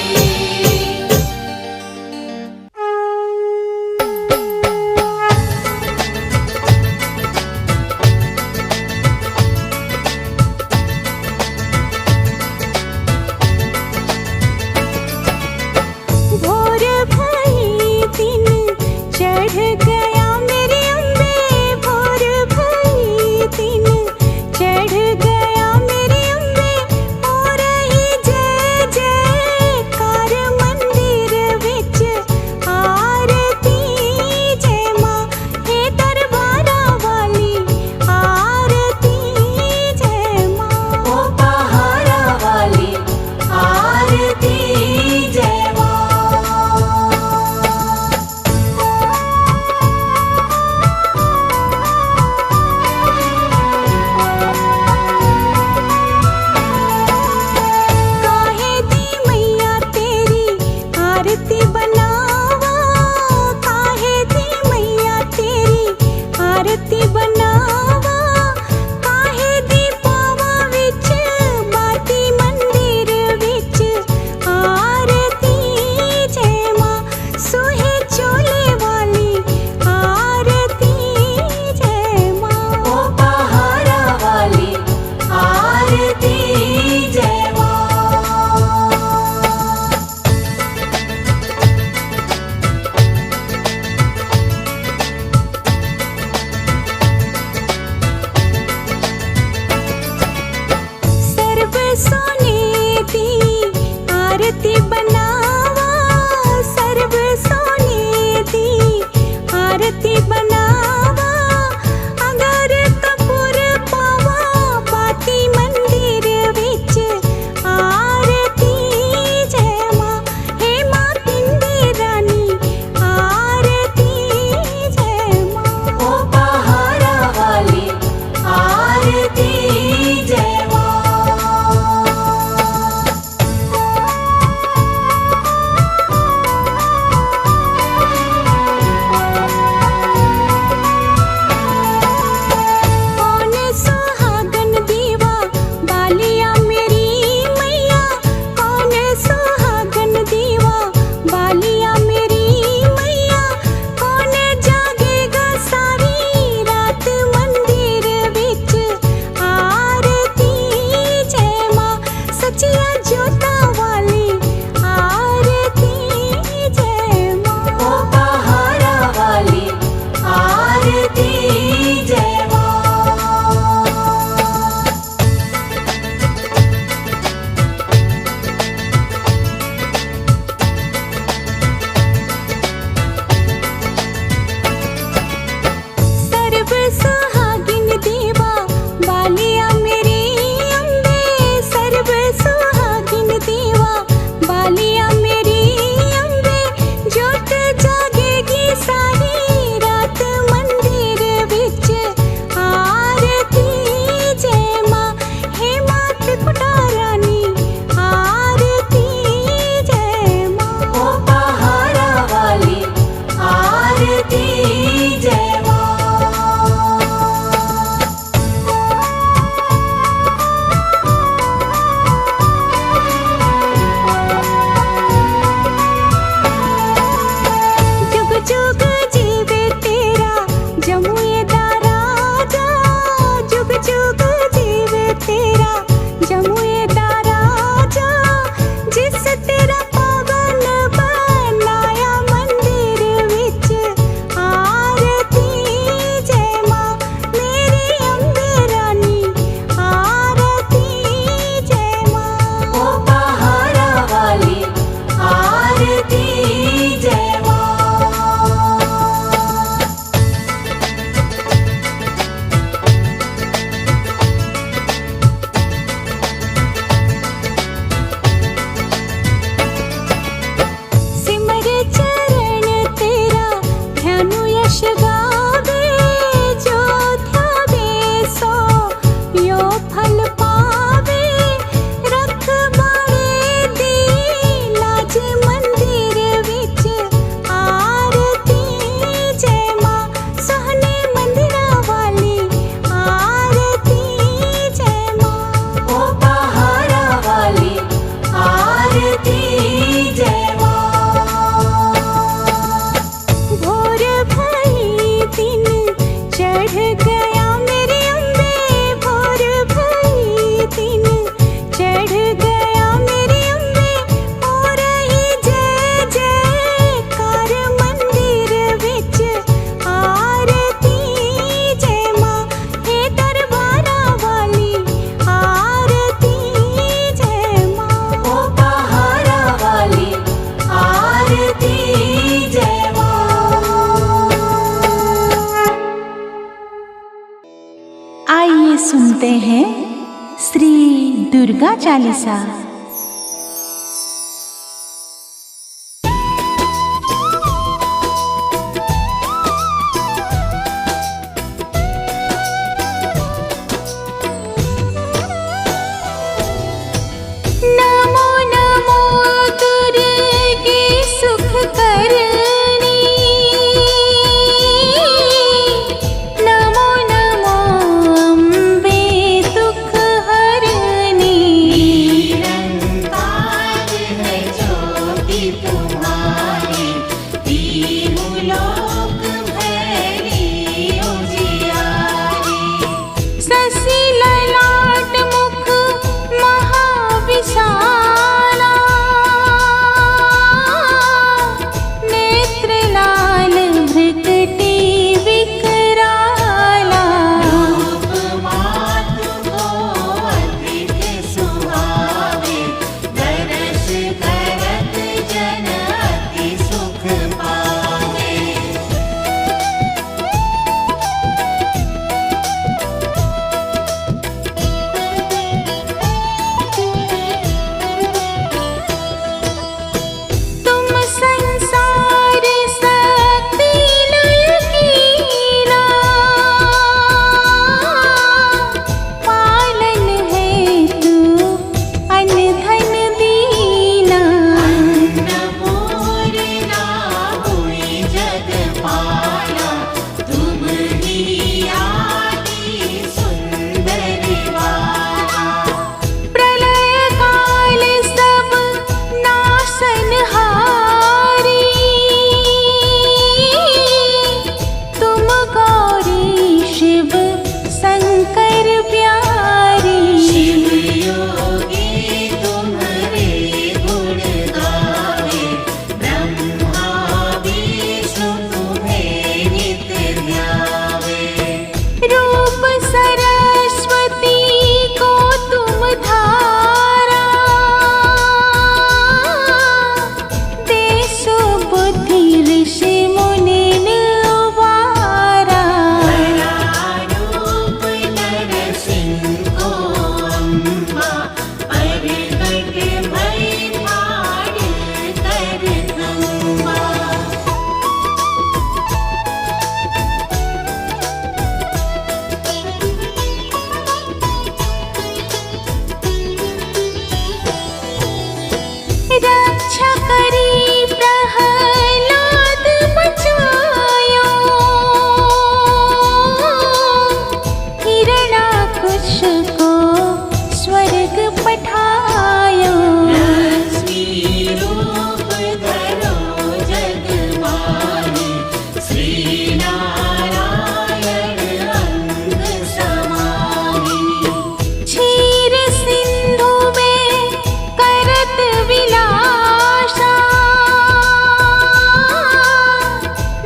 सुनते हैं श्री दुर्गा चालीसा। नमो नमो दुर्गे सुख करनी, नमो नमो अम्बे दुख हरनी। निरंकार है ज्योति तुम्हारी, तीनों लोक भैरी उजियारी। शशि ललाट मुख महाविशाला, नेत्र लाल भृकुटी विकराला। रूप मातु को अधिक सुहावे, दर्श करत जन अति सुख पावे। तुम संसार शक्ति लकीला, पालन है तू अन धन दीना। अन्नपूर्णा हुई जगपाला, तुम ही आदि सुंदर बाला। प्रलय काल सब नाशनहारी, तुम गौरी शिव शंकर प्यारी। शिव योगी तुम्हारे गुण गावे, ब्रह्मा विष्णु तुम्हें नित ध्यावे। रूप सरस्वती को तुम धारा, देशो बुद्धि ऋषि मुनि निर्वारा। रूप नरसिंह को अम्बा, प्रगट भई फाड़ कर खंबा। रक्षा करी प्रहलाद बचायो, हिरणाकुश को स्वर्ग पठायो। लक्ष्मी रूप धरो जगमाही, श्री नारायण अंग समाही। क्षीर सिंधु में करत विलासा,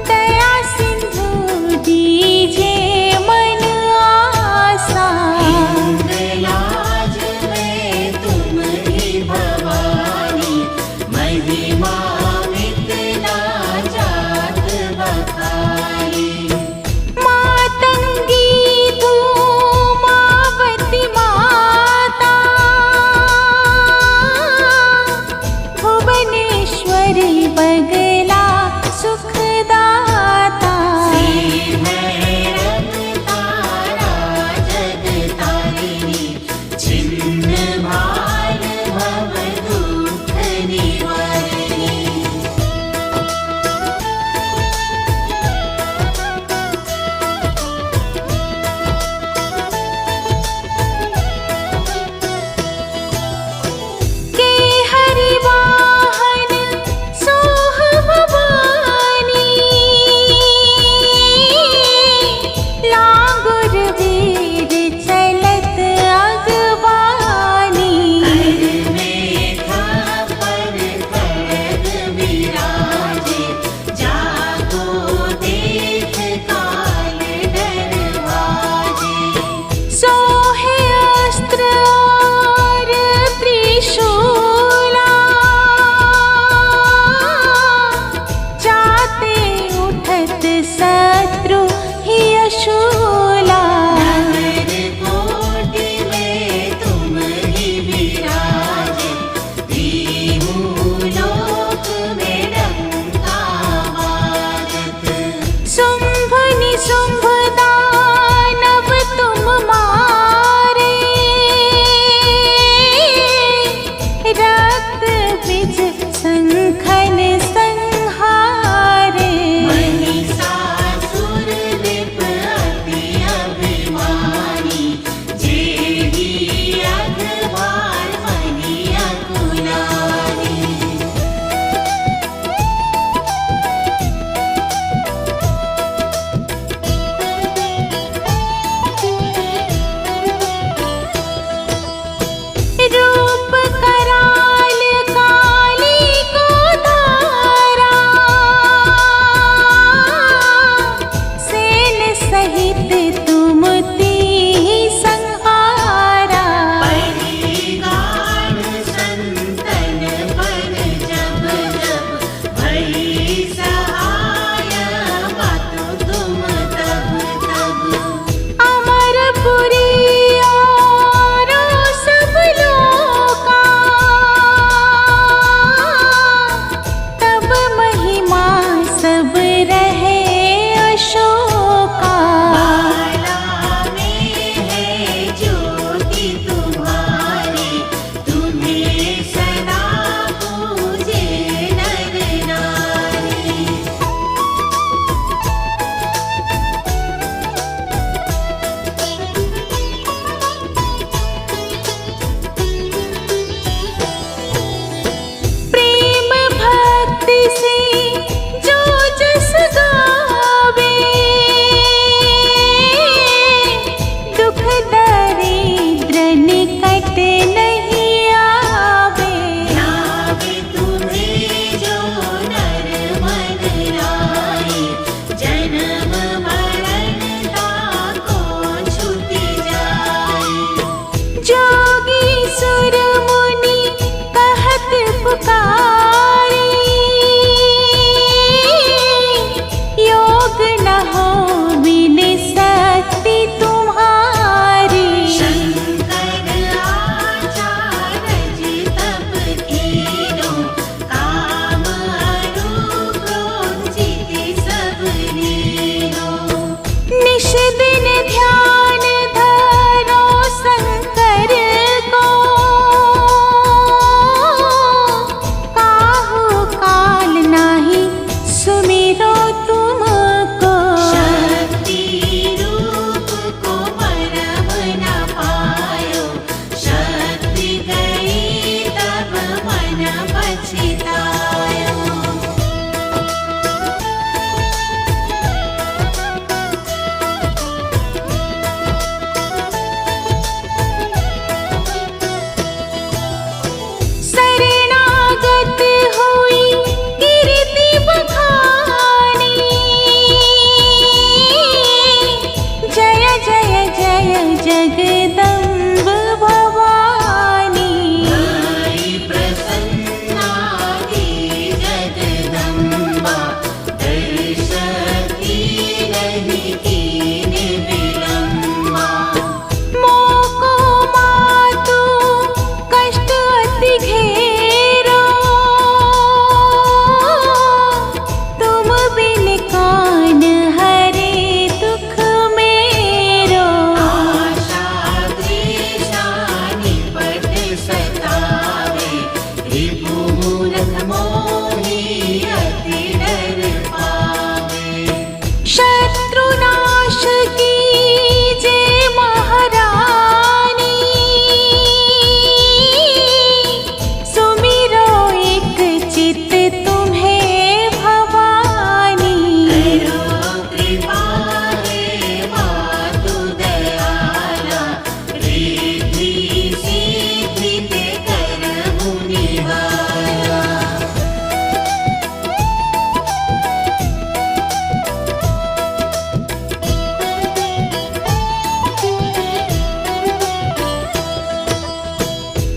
दया सिंधु दीजे मन आसा। इंद्रलाज में तुम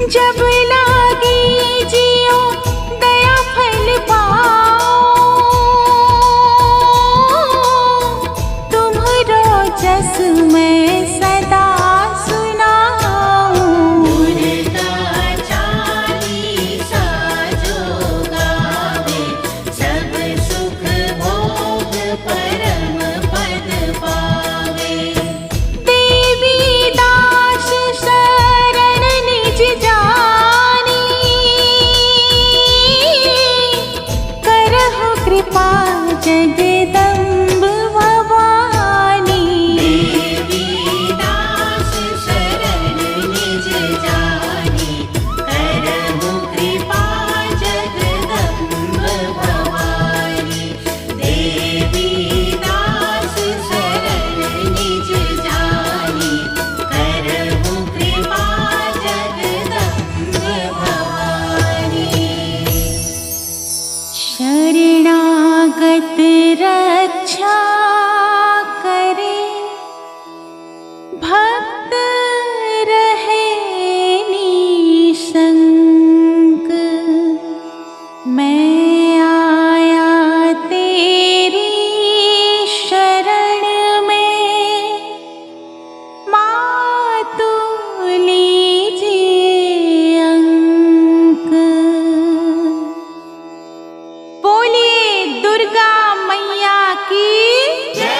जब लागे जियो दया फल पाओ, तुम्हरो जस मैं सदा सुनाऊं। दुर्गा चालीसा जो गावे, सब सुख भोग परम पद पावे। देवी दास शरण निज जानी, करहु कृपा जगदम्ब भवानी। देवी दास शरण निज जानी, करहु कृपा जगदम्ब भवानी। देवी दास शरण निज जानी, करहु कृपा जगदम्ब भवानी। शरणागत रक्षा करे, भक्त रहे निशंक। मैं आया तेरी शरण में, मातु लीजिए अंक। बोलिए दुर्गा मैया की जय।